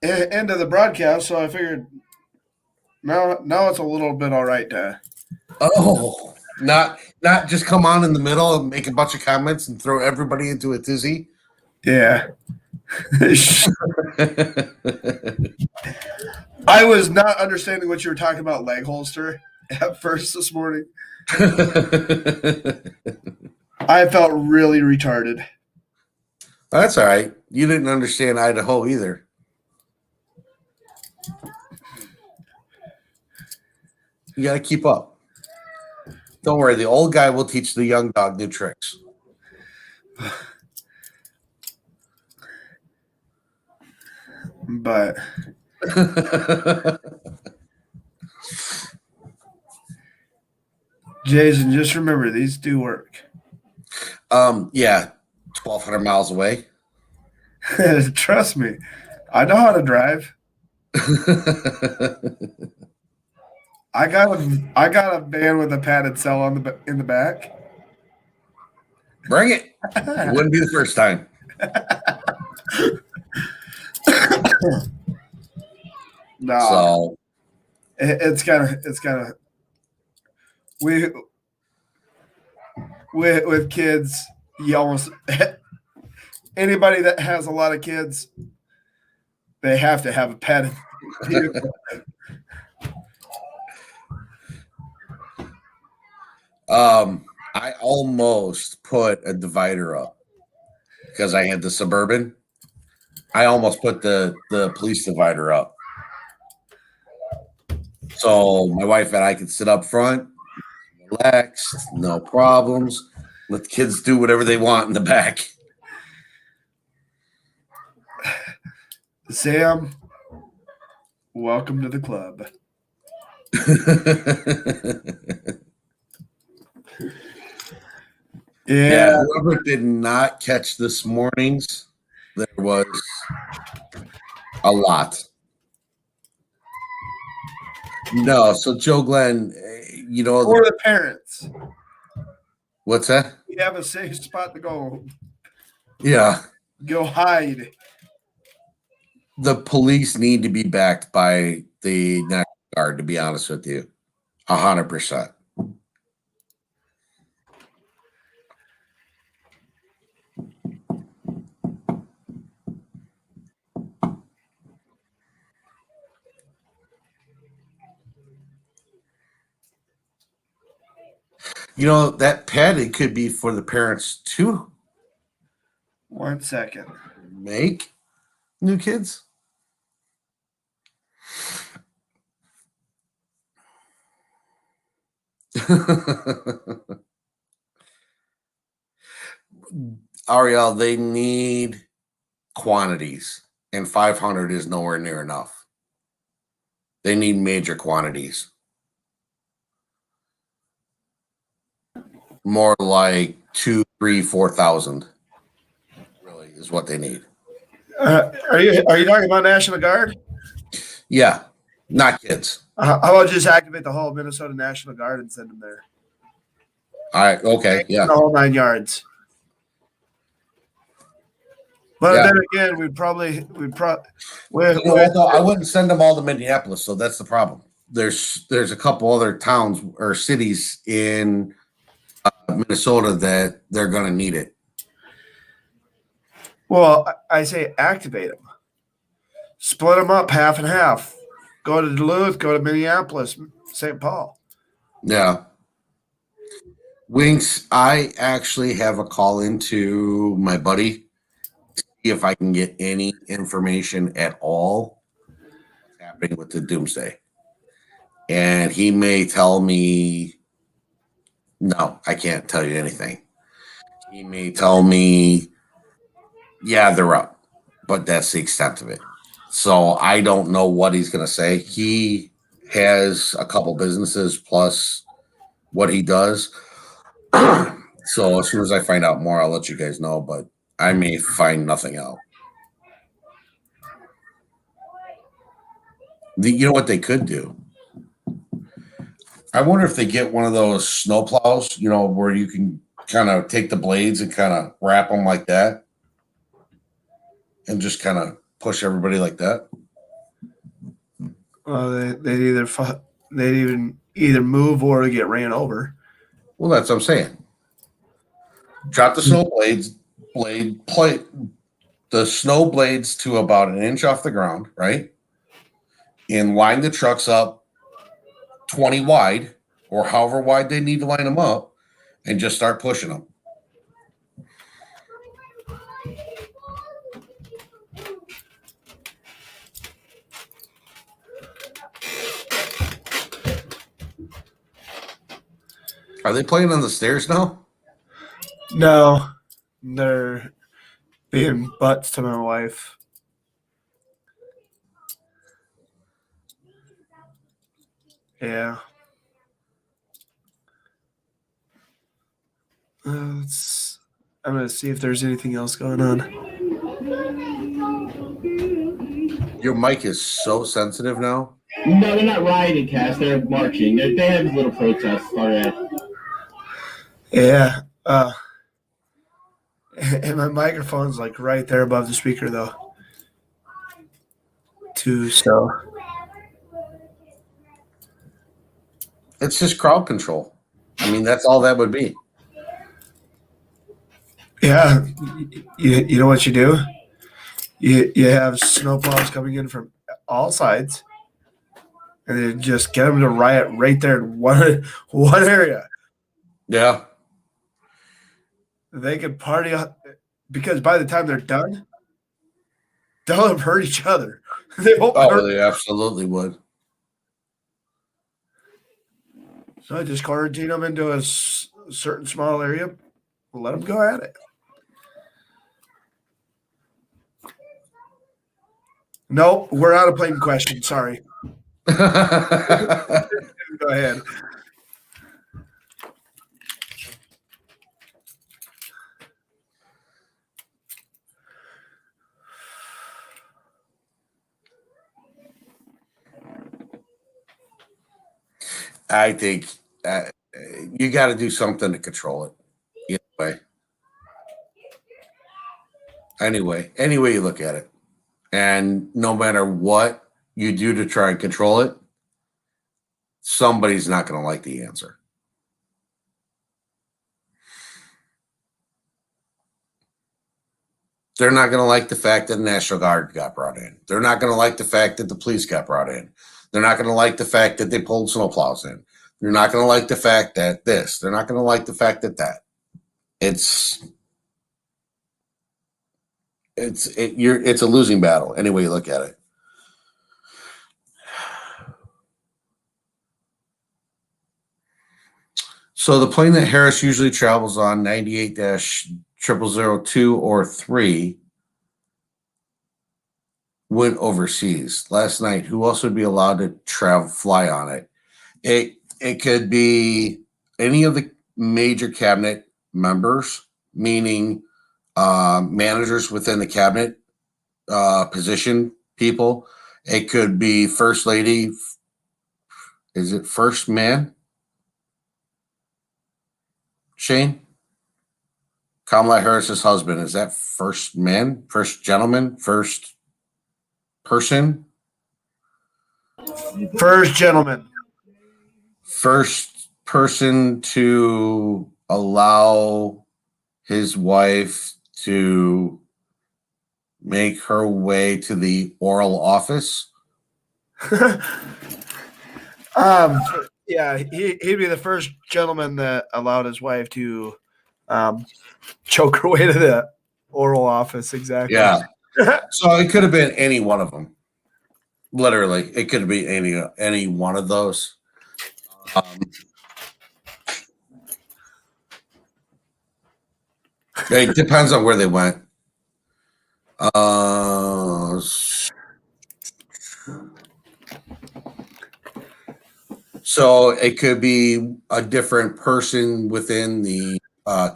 end of the broadcast, so I figured now it's a little bit all right to. Oh, not just come on in the middle and make a bunch of comments and throw everybody into a tizzy. Yeah. I was not understanding what you were talking about leg holster at first this morning. I felt really retarded. That's all right. You didn't understand Idaho either. You got to keep up. Don't worry. The old guy will teach the young dog new tricks. But Jason, just remember these do work. Yeah, 1,200 miles away. Trust me, I know how to drive. I got a van with a padded cell in the back. Bring it. It wouldn't be the first time. No, So it's kind of with kids. You almost anybody that has a lot of kids, they have to have a padded vehicle. I almost put a divider up because I had the Suburban. I almost put the police divider up. So my wife and I could sit up front, relaxed, no problems. Let the kids do whatever they want in the back. Sam, welcome to the club. Yeah, whoever did not catch this morning's, there was a lot. No, so Joe Glenn, you know, For the parents, what's that? you have a safe spot to go. Yeah, Go hide. the police need to be backed by the National Guard. To be honest with you, 100%. You know, that padding could be for the parents to 1 second. make new kids. Ariel, they need quantities, and 500 is nowhere near enough. They need major quantities. More like 2, 3, 4,000. Really is what they need. Are you talking about National Guard? Yeah, not kids. How about just activate the whole Minnesota National Guard and send them there? All right. Okay. Yeah. The whole 9 yards. But Yeah. then again, I wouldn't send them all to Minneapolis, so that's the problem. There's a couple other towns or cities in Minnesota that they're going to need it. Well, I say activate them. Split them up half and half. Go to Duluth, go to Minneapolis, St. Paul. Yeah. Winks, I actually have a call into my buddy to see if I can get any information at all what's happening with the Doomsday. And he may tell me, no, I can't tell you anything. He may tell me, yeah, they're up, but that's the extent of it. So I don't know what he's going to say. He has a couple businesses plus what he does. So as soon as I find out more, I'll let you guys know, but I may find nothing out. You know what they could do? I wonder if they get one of those snow plows, you know, where you can kind of take the blades and kind of wrap them like that and just kind of push everybody like that. Well, they'd either move or get ran over. Well, that's what I'm saying. Drop the snow the snow blades to about an inch off the ground, right? And line the trucks up 20 wide or however wide they need to line them up and just start pushing them. Are they playing on the stairs now? No, they're being butts to my wife. Yeah. I'm going to see if there's anything else going on. Your mic is so sensitive now. No, they're not rioting, Cass. They're marching. They have a little protest started. Yeah. And my microphone's like right there above the speaker, though. So it's just crowd control. I mean, that's all that would be. Yeah. You know what you do? You have snowplows coming in from all sides, and then just get them to riot right there in one area. Yeah. They can party because by the time they're done, they'll have hurt each other. They won't hurt. They absolutely would. So I just quarantine them into a certain small area. We'll let them go at it. Nope, we're out of playing question. Sorry. Go ahead. I think you got to do something to control it. Either way. Any way you look at it. And no matter what you do to try and control it, somebody's not going to like the answer. They're not going to like the fact that the National Guard got brought in. They're not going to like the fact that the police got brought in. They're not going to like the fact that they pulled snowplows in. They're not going to like the fact that this. They're not going to like the fact that that. It's a losing battle any way you look at it. So the plane that Harris usually travels on, 98-0002 or 3, went overseas last night. Who else would be allowed to fly on it? It could be any of the major cabinet members, meaning managers within the cabinet position people. It could be First Lady. Is it First Man? Shane? Kamala Harris's husband. Is that First Man? First Gentleman? First Person? First Gentleman. First person to allow his wife to make her way to the oral office. Yeah, he'd be the first gentleman that allowed his wife to choke her way to the oral office. Exactly. Yeah. So it could have been any one of them. Literally, it could be any one of those. It depends on where they went. So it could be a different person within the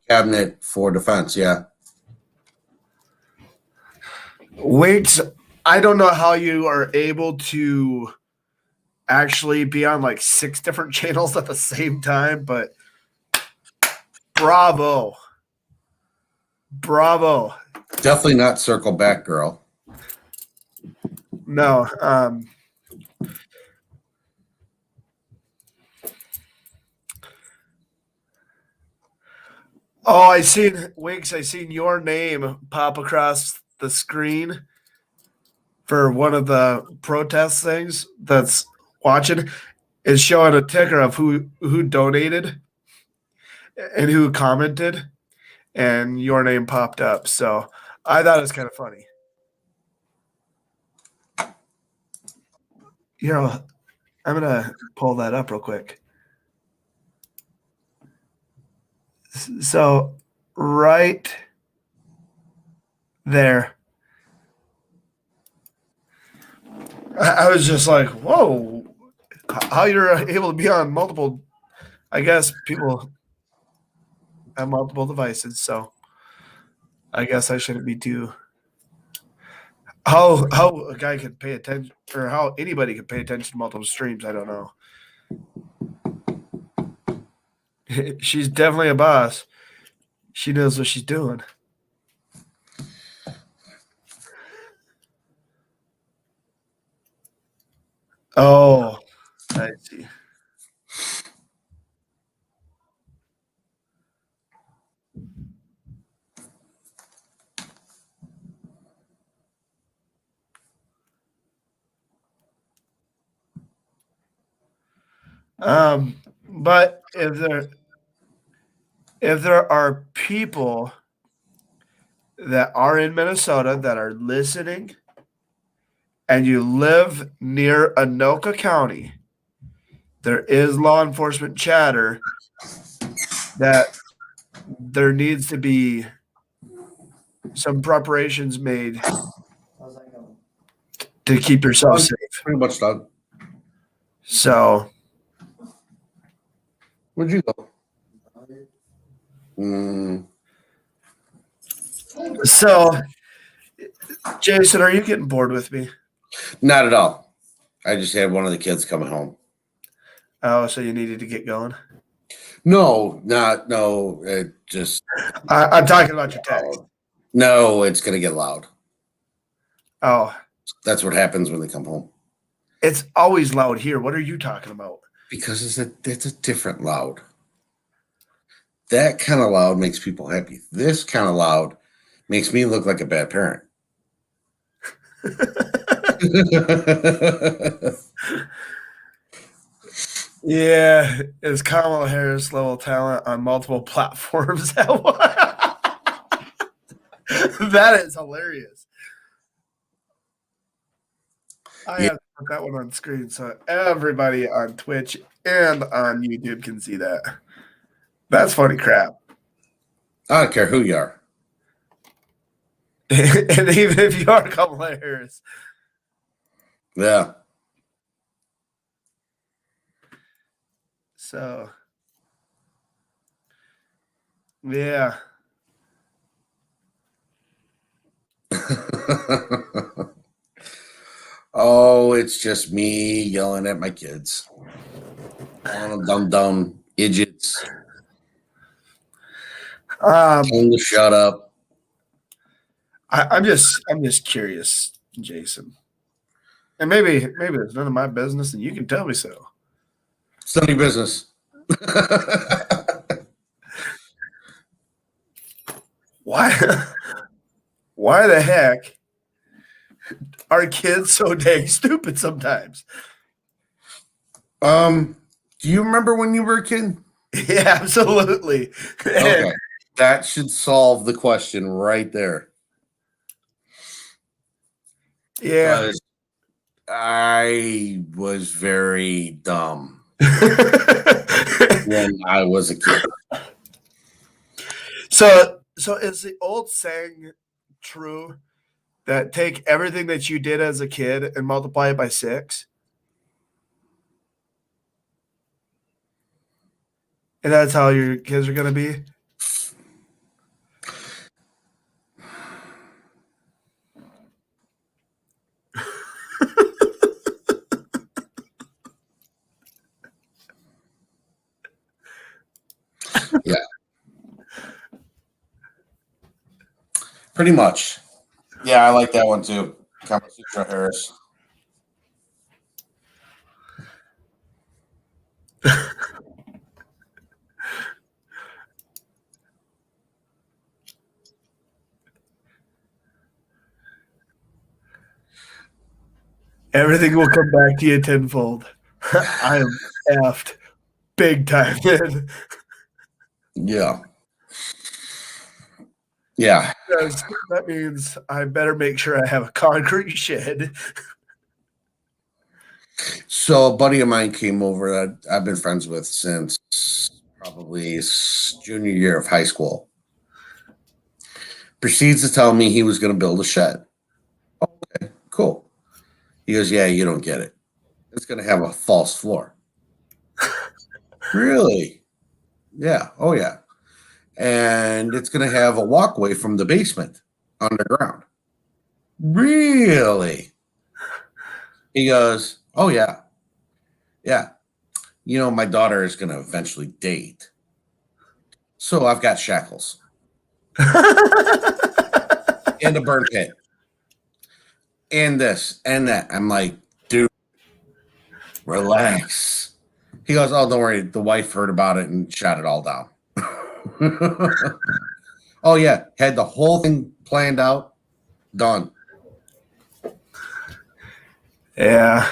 cabinet for defense. Yeah. Wait, I don't know how you are able to actually be on like 6 different channels at the same time, but bravo. Bravo. Definitely not circle back, girl. No. Oh, I seen Winks. I seen your name pop across the screen for one of the protest things that's watching. Is showing a ticker of who donated and who commented, and your name popped up. So I thought it was kind of funny. I'm gonna pull that up real quick. So right there, I was just like, "Whoa!" How you're able to be on multiple? I guess people have multiple devices, so I guess I shouldn't be too. How a guy can pay attention, or how anybody can pay attention to multiple streams, I don't know. She's definitely a boss. She knows what she's doing. Oh, I see. But if there are people that are in Minnesota that are listening and you live near Anoka County, there is law enforcement chatter that there needs to be some preparations made to keep yourself safe. Pretty much done. So, Where'd you go? So, Jason, are you getting bored with me? Not at all. I just had one of the kids coming home. Oh, so you needed to get going? No. It just. I'm talking about your text. No, it's gonna get loud. Oh, that's what happens when they come home. It's always loud here. What are you talking about? Because it's a different loud. That kind of loud makes people happy. This kind of loud makes me look like a bad parent. Yeah, is Kamala Harris level talent on multiple platforms at once? That is hilarious. I have to put that one on screen so everybody on Twitch and on YouTube can see that. That's funny crap. I don't care who you are. And even if you are Kamala Harris. Yeah. So, yeah. Oh, it's just me yelling at my kids. Dumb idiots. Tell them to shut up. I'm just curious, Jason. And maybe it's none of my business, and you can tell me so. It's none of your business. Why the heck are kids so dang stupid sometimes? Do you remember when you were a kid? Yeah, absolutely. Okay. That should solve the question right there. Yeah. Because I was very dumb when I was a kid. So is the old saying true that take everything that you did as a kid and multiply it by 6? And that's how your kids are going to be? Yeah. Pretty much. Yeah, I like that one too. Kama Sutra Harris. Everything will come back to you tenfold. I am effed big time, man. Yeah. Yeah. Because that means I better make sure I have a concrete shed. So a buddy of mine came over that I've been friends with since probably junior year of high school. Proceeds to tell me he was going to build a shed. Okay, cool. He goes, yeah, you don't get it. It's going to have a false floor. Really? Yeah. Oh, yeah. And it's going to have a walkway from the basement underground. Really? He goes, oh, yeah. Yeah. You know, my daughter is going to eventually date. So I've got shackles and a burn pit and this and that. I'm like, dude, relax. He goes, oh, don't worry. The wife heard about it and shot it all down. Oh, yeah. Had the whole thing planned out. Done. Yeah.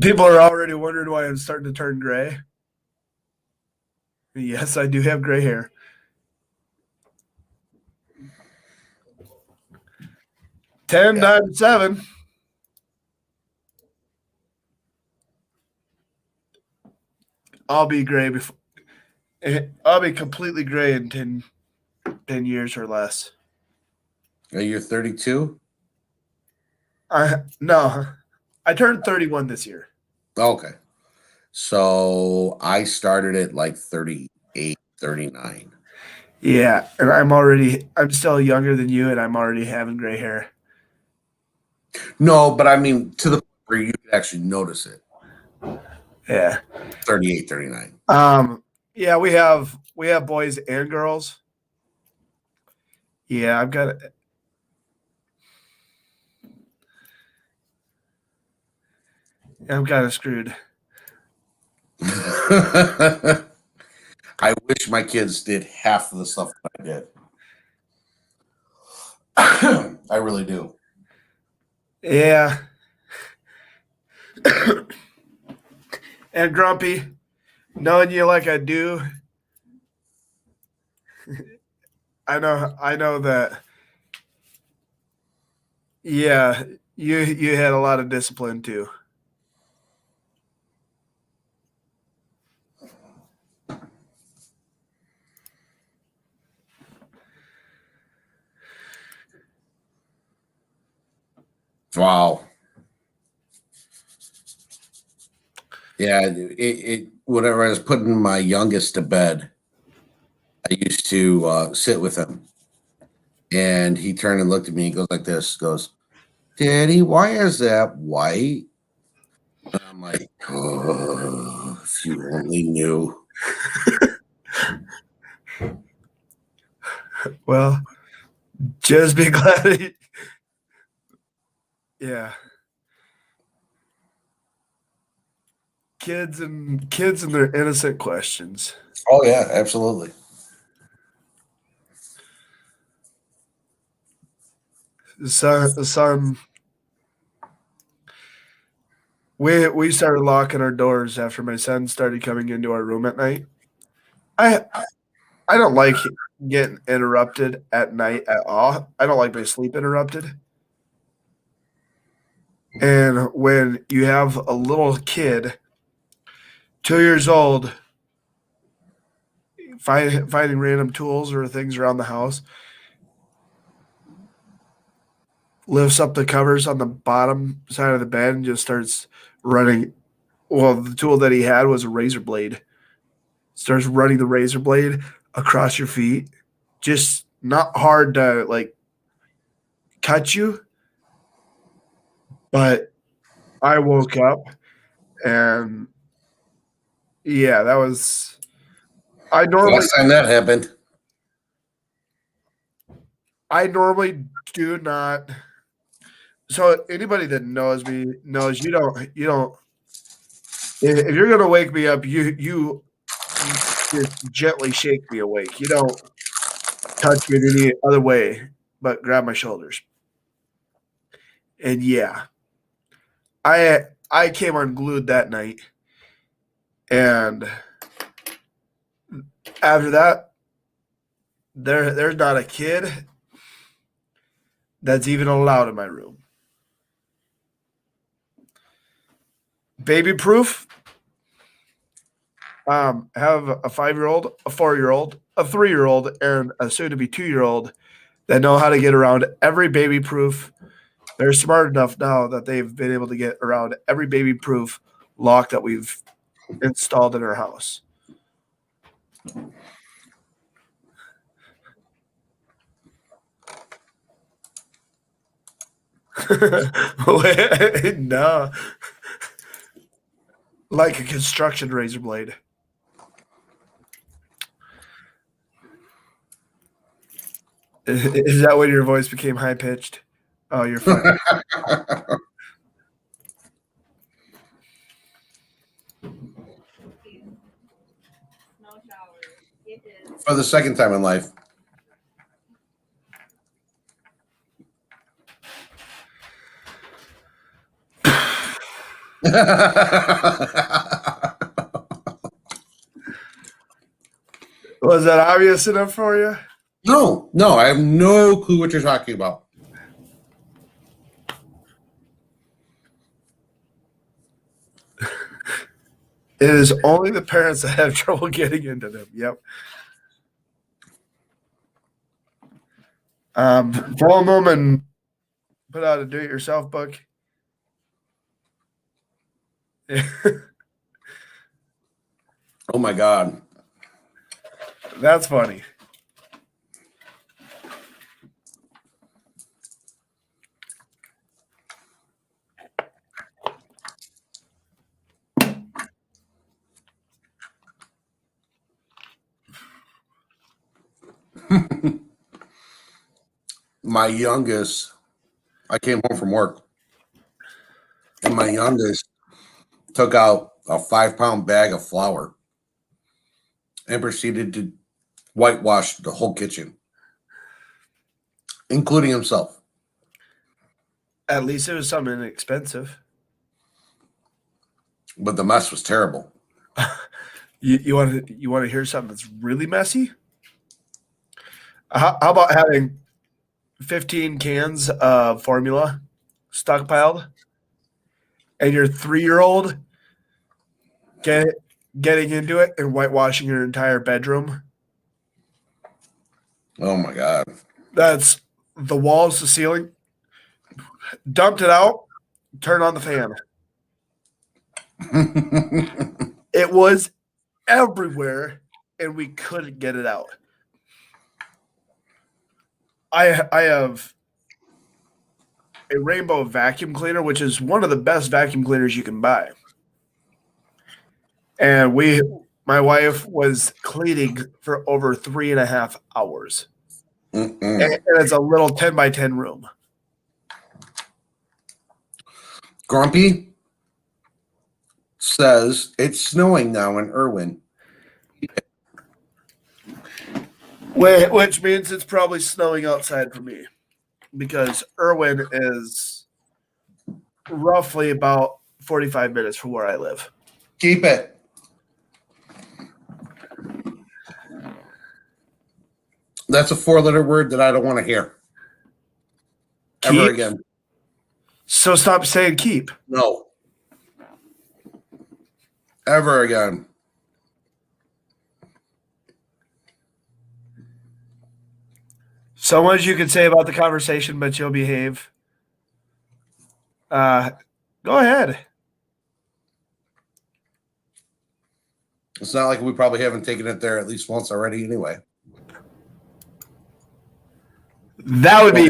People are already wondering why I'm starting to turn gray. Yes, I do have gray hair. Ten times 7. I'll be gray before. I'll be completely gray in 10 years or less. Are you 32? No, I turned 31 this year. Okay. So I started at like 38, 39. Yeah, and I'm still younger than you, and I'm already having gray hair. No, but I mean, to the point where you could actually notice it. Yeah. 38, 39. Yeah, we have boys and girls. Yeah, I'm kind of screwed. I wish my kids did half of the stuff that I did. I really do. Yeah. And Grumpy, knowing you like I do, I know that. Yeah, you had a lot of discipline too. Wow. Yeah, whenever I was putting my youngest to bed, I used to sit with him, and he turned and looked at me. He goes like this, goes, "Daddy, why is that white?" And I'm like, "Oh, if you only knew." Well, just be glad. Yeah. Kids and their innocent questions. Oh yeah, absolutely. Some We started locking our doors after my son started coming into our room at night. I I don't like getting interrupted at night at all. I don't like my sleep interrupted. And when you have a little kid, 2 years old, finding random tools or things around the house, lifts up the covers on the bottom side of the bed and just starts running. Well, the tool that he had was a razor blade. Starts running the razor blade across your feet. Just not hard to like cut you. But I woke up and yeah, that was I normally Last time that happened. I normally do not. So anybody that knows me knows you don't if you're gonna wake me up, you just gently shake me awake. You don't touch me in any other way but grab my shoulders. And yeah, I came unglued that night, and after that, there's not a kid that's even allowed in my room. Baby proof. Have a 5-year-old, a 4-year-old, a 3-year-old, and a soon-to-be 2-year-old that know how to get around every baby proof. They're smart enough now that they've been able to get around every baby proof lock that we've installed in our house. No, like a construction razor blade. Is that when your voice became high pitched? Oh, you're fine. For the second time in life. Was that obvious enough for you? No, I have no clue what you're talking about. It is only the parents that have trouble getting into them. Yep. Follow them and put out a do-it-yourself book. Oh my God. That's funny. My youngest, I came home from work, and my youngest took out a 5-pound bag of flour and proceeded to whitewash the whole kitchen, including himself. At least it was something inexpensive. But the mess was terrible. You want to hear something that's really messy? How about having 15 cans of formula stockpiled, and your 3-year-old getting into it and whitewashing your entire bedroom? Oh my God. That's the walls, the ceiling. Dumped it out, turn on the fan. It was everywhere, and we couldn't get it out. I have a Rainbow vacuum cleaner, which is one of the best vacuum cleaners you can buy. And my wife was cleaning for over 3.5 hours. And it's a little 10 by 10 room. Grumpy says it's snowing now in Irwin. Which means it's probably snowing outside for me, because Irwin is roughly about 45 minutes from where I live. Keep it. That's a 4-letter word that I don't want to hear ever Keep? again. So stop saying keep. No. Ever again. So much you can say about the conversation, but you'll behave. Go ahead. It's not like we probably haven't taken it there at least once already anyway. That would be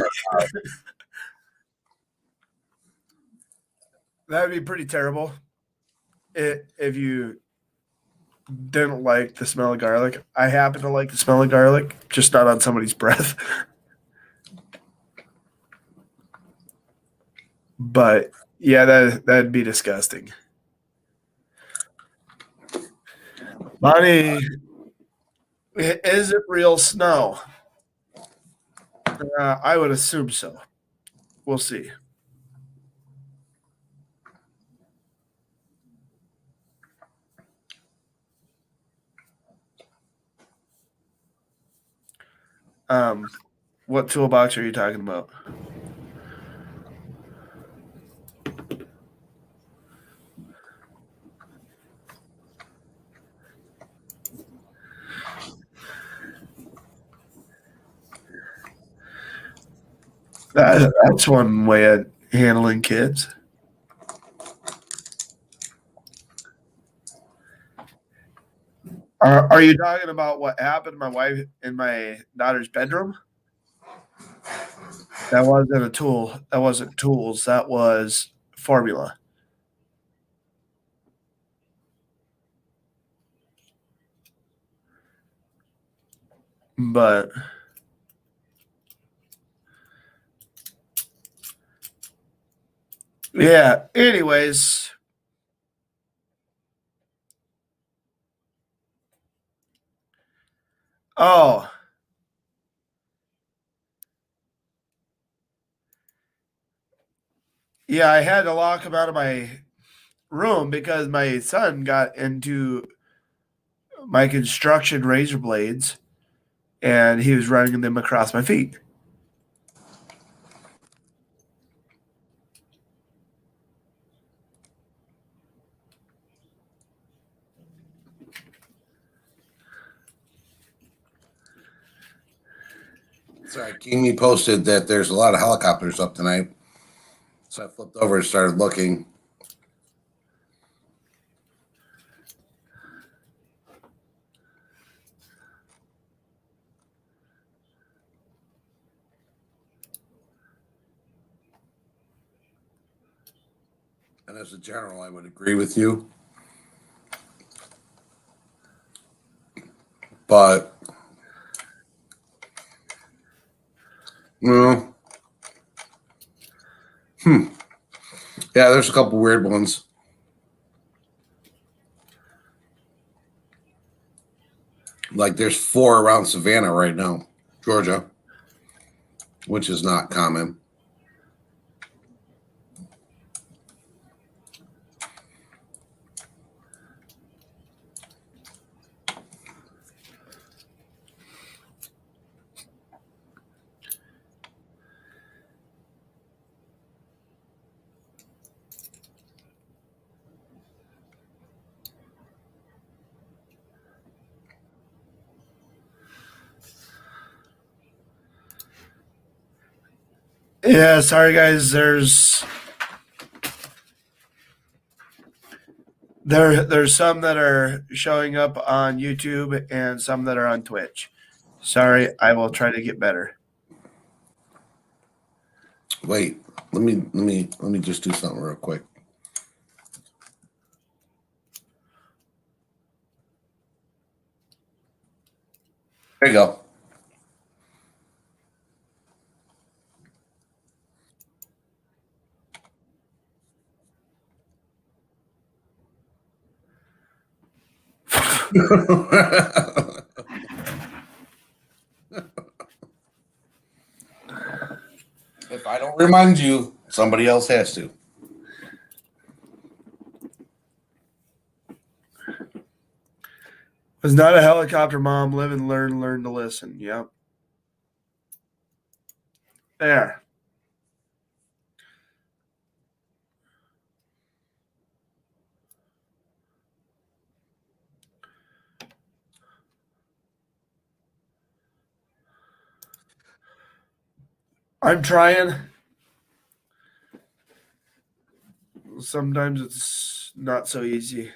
that would be pretty terrible if you didn't like the smell of garlic. I happen to like the smell of garlic, just not on somebody's breath. But yeah, that'd be disgusting. Bonnie, is it real snow? I would assume so. We'll see. What toolbox are you talking about? That's one way of handling kids. Are you talking about what happened to my wife in my daughter's bedroom? That wasn't a tool. That wasn't tools. That was formula. But yeah, anyways. Oh. Yeah, I had to lock him out of my room because my son got into my construction razor blades and he was running them across my feet. Sorry, Kimi posted that there's a lot of helicopters up tonight. So I flipped over and started looking. And as a general, I would agree with you. But, no. Yeah, there's a couple weird ones. Like there's 4 around Savannah right now, Georgia, which is not common. Yeah, sorry guys, there's some that are showing up on YouTube and some that are on Twitch. Sorry, I will try to get better. Wait, let me just do something real quick. There you go. If I don't remind you, somebody else has to. Was not a helicopter mom. Live and learn to listen. Yep. There. I'm trying. Sometimes it's not so easy.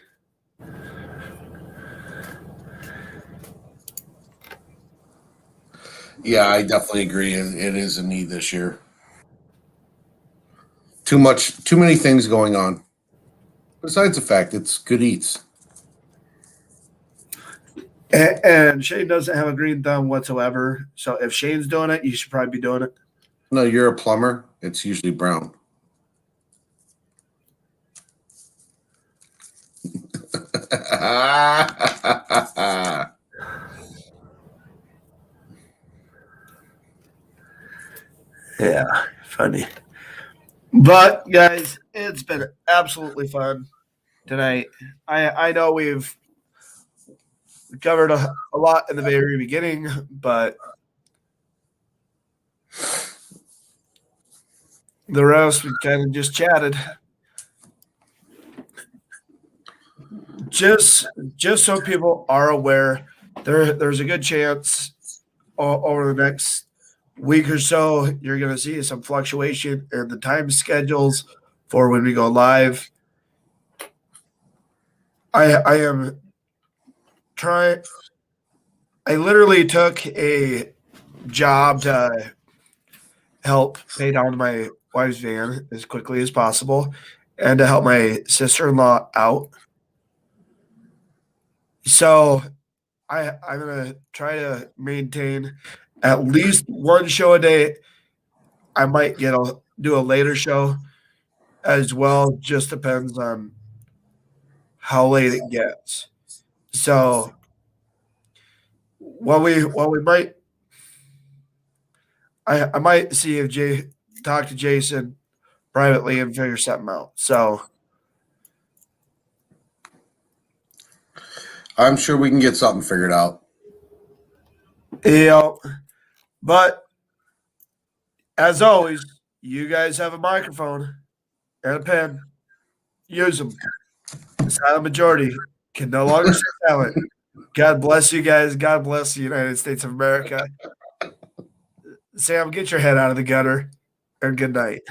Yeah, I definitely agree. It is a need this year. Too many things going on. Besides the fact it's good eats. And Shane doesn't have a green thumb whatsoever. So if Shane's doing it, you should probably be doing it. No, you're a plumber. It's usually brown. Yeah, funny. But guys, it's been absolutely fun tonight. I know we've covered a lot in the very beginning, but the rest we kind of just chatted. Just so people are aware, there's a good chance over the next week or so you're going to see some fluctuation in the time schedules for when we go live. I am trying. I literally took a job to help pay down my wife's van as quickly as possible and to help my sister-in-law out. So I'm going to try to maintain at least one show a day. I might do a later show as well. Just depends on how late it gets. So what we might, I might see if talk to Jason privately and figure something out. So I'm sure we can get something figured out. But as always, you guys have a microphone and a pen. Use them. The silent majority can no longer stay silent. God bless you guys. God bless the United States of America. Sam, get your head out of the gutter, and good night.